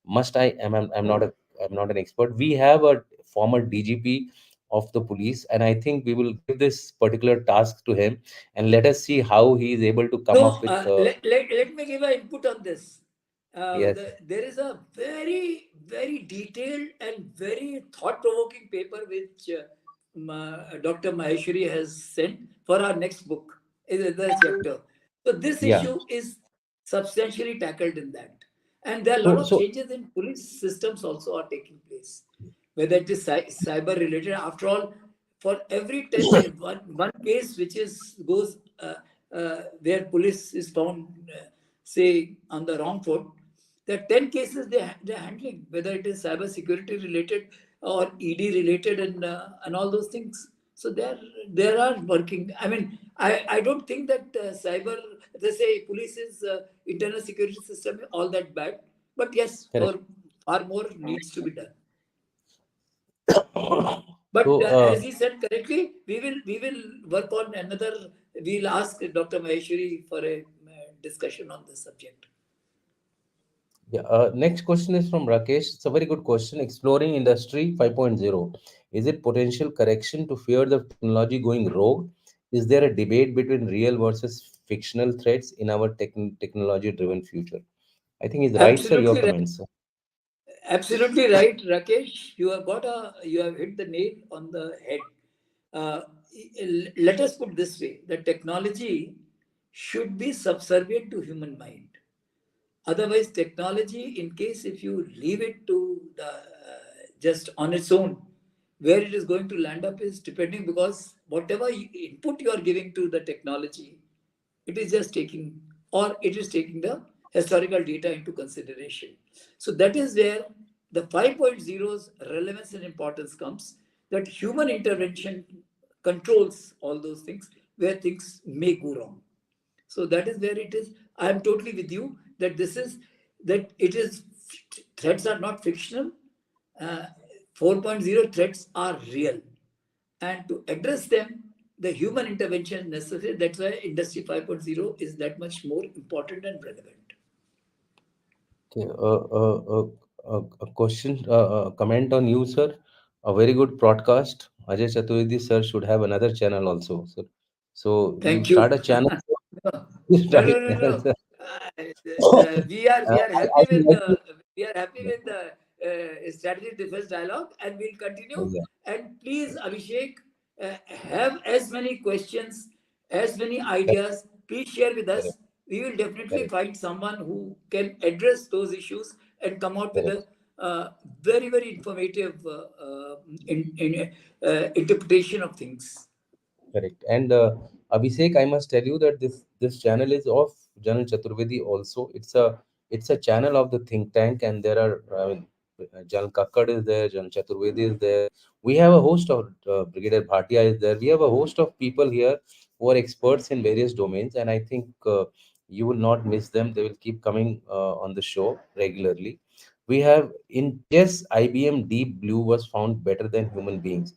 Must I am I'm not a I'm not an expert. We have a former DGP of the police, and I think we will give this particular task to him, and let us see how he is able to come up No, with. let me give an input on this. Yes, There is a very, very detailed and very thought provoking paper which Dr. Maheshwari has sent for our next book, is the chapter. So, this yeah. issue is substantially tackled in that. And there are a lot So of so changes in police systems also are taking place, whether it is cyber related. After all, for every 10 one case which is goes where police is found say on the wrong foot, there are 10 cases they're handling, whether it is cyber security related or ed related, and all those things. So there are working. I mean, I don't think that cyber, they say police is internal security system all that bad, but yes, correct. far more needs to be done. So But as he said correctly, we will work on another. We'll ask Dr. Maheshwari for a discussion on this subject. yeah, next question is from Rakesh. It's a very good question. Exploring Industry 5.0. Is it potential correction to fear the technology going rogue? Is there a debate between real versus fictional threats in our technology driven future? I think he's right, sir. Your Absolutely right. comments, sir. Absolutely right, Rakesh. You have hit the nail on the head. Uh, Let us put this way: the technology should be subservient to human mind. Otherwise, technology, in case if you leave it to the just on its own, where it is going to land up is depending, because whatever input you are giving to the technology, it is just taking, or it is taking the historical data into consideration. So that is where the 5.0's relevance and importance comes, that human intervention controls all those things where things may go wrong. So that is where it is. I am totally with you that this is, that it is, threats are not fictional. Uh, 4.0 threats are real, and to address them, the human intervention is necessary. That's why Industry 5.0 is that much more important and relevant. Okay, a question, a comment on you, sir. A very good broadcast. Ajay Chaturvedi, sir, should have another channel also, sir. So you Thank you. start a channel, sir. No, You no, start a no, no, channel, no. sir. We are I happy would with like to. the strategy defense dialogue, and we'll continue. Yeah, And please, Abhishek, have as many questions, as many correct, ideas. Please share with correct, us. We will definitely correct, find someone who can address those issues and come out with correct. a very, very informative interpretation of things. Correct. And Abhishek, I must tell you that this channel is of Janal Chaturvedi also. It's a channel of the think tank, and there are Janal Kakkad is there, Janal Chaturvedi is there. We have a host of Brigadier Bhatia is there. We have a host of people here who are experts in various domains, and I think you will not miss them. They will keep coming on the show regularly. We have in chess, IBM Deep Blue was found better than human beings.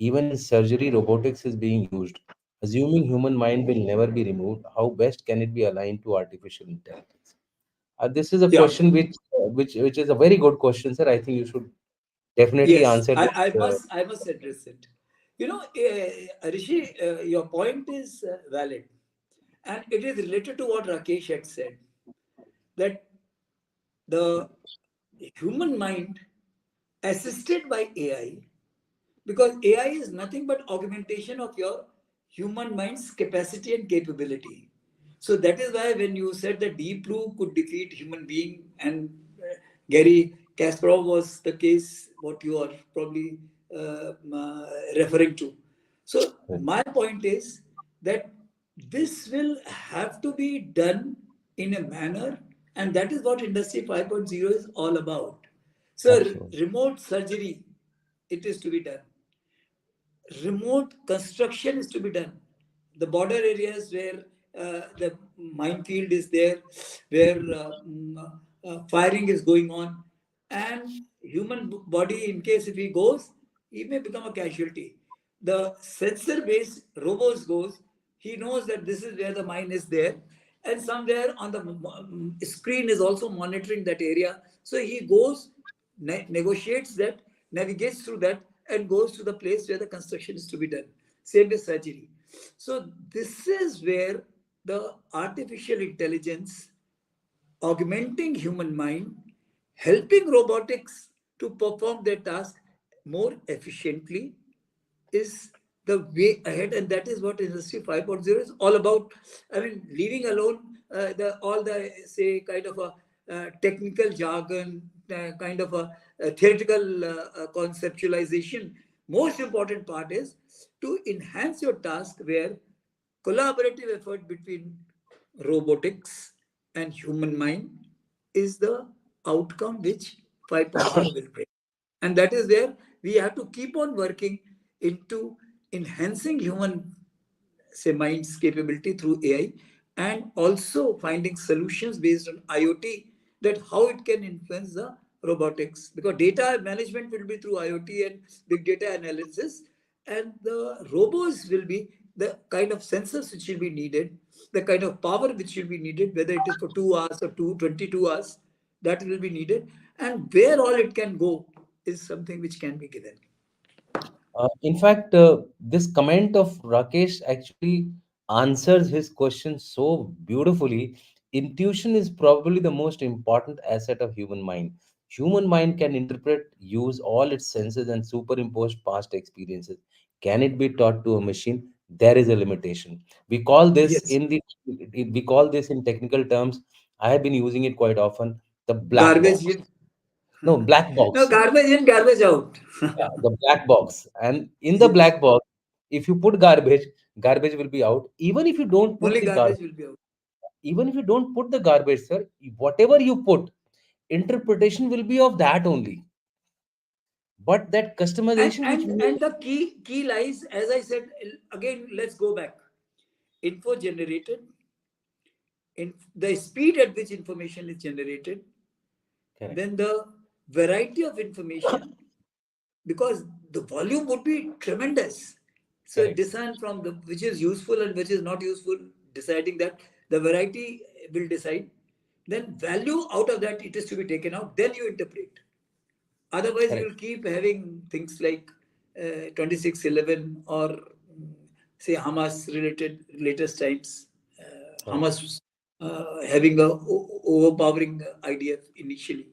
Even in surgery, robotics is being used. Assuming human mind will never be removed, how best can it be aligned to artificial intelligence? This is a Yeah. question which is a very good question, sir. I think you should definitely Yes, answer this. I must address it. Rishi, your point is valid, and it is related to what Rakesh had said, that the human mind assisted by AI, because AI is nothing but augmentation of your human mind's capacity and capability. So that is why when you said that Deep Blue could defeat human being, and Gary Kasparov was the case what you are probably referring to. So Right. my point is that this will have to be done in a manner, and that is what Industry 5.0 is all about. So Absolutely. remote surgery, it is to be done. Remote construction is to be done. The border areas where the minefield is there, where firing is going on, and human body, in case if he goes, he may become a casualty. The sensor-based robots goes, he knows that this is where the mine is there, and somewhere on the screen is also monitoring that area. So he goes, negotiates that, navigates through that, and goes to the place where the construction is to be done. Same with surgery. So this is where the artificial intelligence augmenting human mind, helping robotics to perform their task more efficiently is the way ahead, and that is what Industry 5.0 is all about. I mean, leaving alone the all the say kind of a technical jargon, kind of a theoretical conceptualization. Most important part is to enhance your task where collaborative effort between robotics and human mind is the outcome which 5.0 will bring. And that is where we have to keep on working into enhancing human say mind's capability through AI, and also finding solutions based on IoT, that how it can influence the robotics, because data management will be through IoT and big data analysis, and the robots will be the kind of sensors which will be needed, the kind of power which will be needed, whether it is for 2 hours or 22 hours, that will be needed, and where all it can go is something which can be given. In fact, this comment of Rakesh actually answers his question so beautifully. Intuition is probably the most important asset of human mind. Human mind can interpret, use all its senses, and superimpose past experiences. Can it be taught to a machine? There is a limitation. We call this Yes. we call this in technical terms. I have been using it quite often. The black Garbage box. in. No, black No, box. garbage in, garbage out. Yeah, the black box. And in the Yes. black box, if you put garbage, garbage will be out. Even if you don't put Only the garbage, garbage will be out. even if you don't put the garbage, sir, whatever you put, interpretation will be of that only. But that And customization which and we and the key lies, as I said again. Let's go back. Info generated, in the speed at which information is generated, correct, then the variety of information, because the volume would be tremendous. So correct, discern from the which is useful and which is not useful, deciding that the variety will decide. Then value out of that it is to be taken out. Then you interpret. Otherwise, correct, you'll keep having things like 2611 or say Hamas related latest times. correct, Hamas having a overpowering idea initially.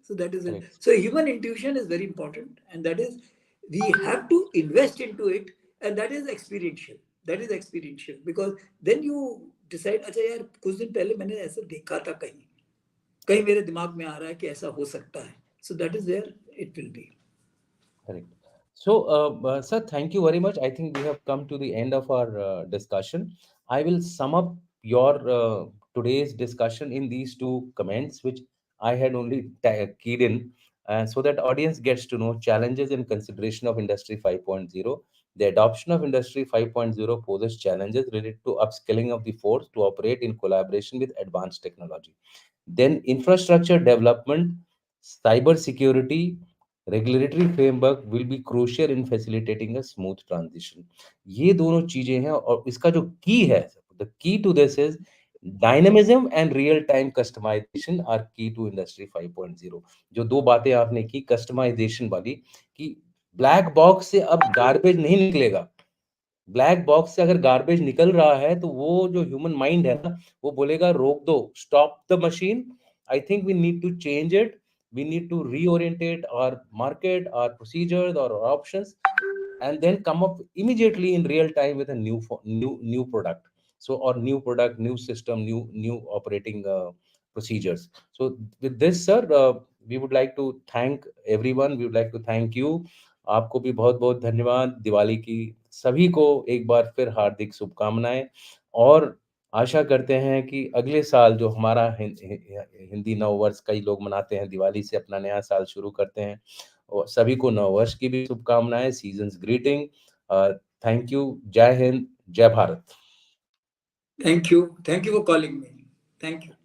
So that is it. correct, So human intuition is very important, and that is we have to invest into it, and that is experiential. That is experiential because then you decide, अच्छा यार कुछ दिन पहले मैंने ऐसा देखा था कहीं कहीं मेरे दिमाग में आ रहा है कि ऐसा हो सकता है. So that is where it will be. correct. So, sir, thank you very much. I think we have come to the end of our discussion. I will sum up your today's discussion in these two comments, which I had only keyed in, so that audience gets to know challenges and consideration of Industry 5.0. The adoption of Industry 5.0 poses challenges related to upskilling of the force to operate in collaboration with advanced technology. Then infrastructure development, cyber security, regulatory framework will be crucial in facilitating a smooth transition. ये दोनों चीजें हैं और इसका जो की है, the key to this is dynamism and real time customization are key to industry 5.0. जो दो बातें आपने की customization वाली कि ब्लैक बॉक्स से अब गार्बेज नहीं निकलेगा. ब्लैक बॉक्स से अगर गार्बेज निकल रहा है तो वो जो ह्यूमन माइंड है ना वो बोलेगा रोक दो, stop the machine. I think we need to change it. We need to reorientate our market, our procedures, or our options, and then come up immediately in real time with a new product. So, or new product, new system, new operating procedures. So with this, sir, we would like to thank everyone, we would like to thank you. आपको भी बहुत बहुत धन्यवाद। दिवाली की सभी को एक बार फिर हार्दिक शुभकामनाएं, और आशा करते हैं कि अगले साल जो हमारा हिंदी नववर्ष कई लोग मनाते हैं, दिवाली से अपना नया साल शुरू करते हैं, और सभी को नववर्ष की भी शुभकामनाएं, सीजन्स ग्रीटिंग। Thank you. जय हिंद, जय Bharat. Thank you. Thank you for calling me. Thank you.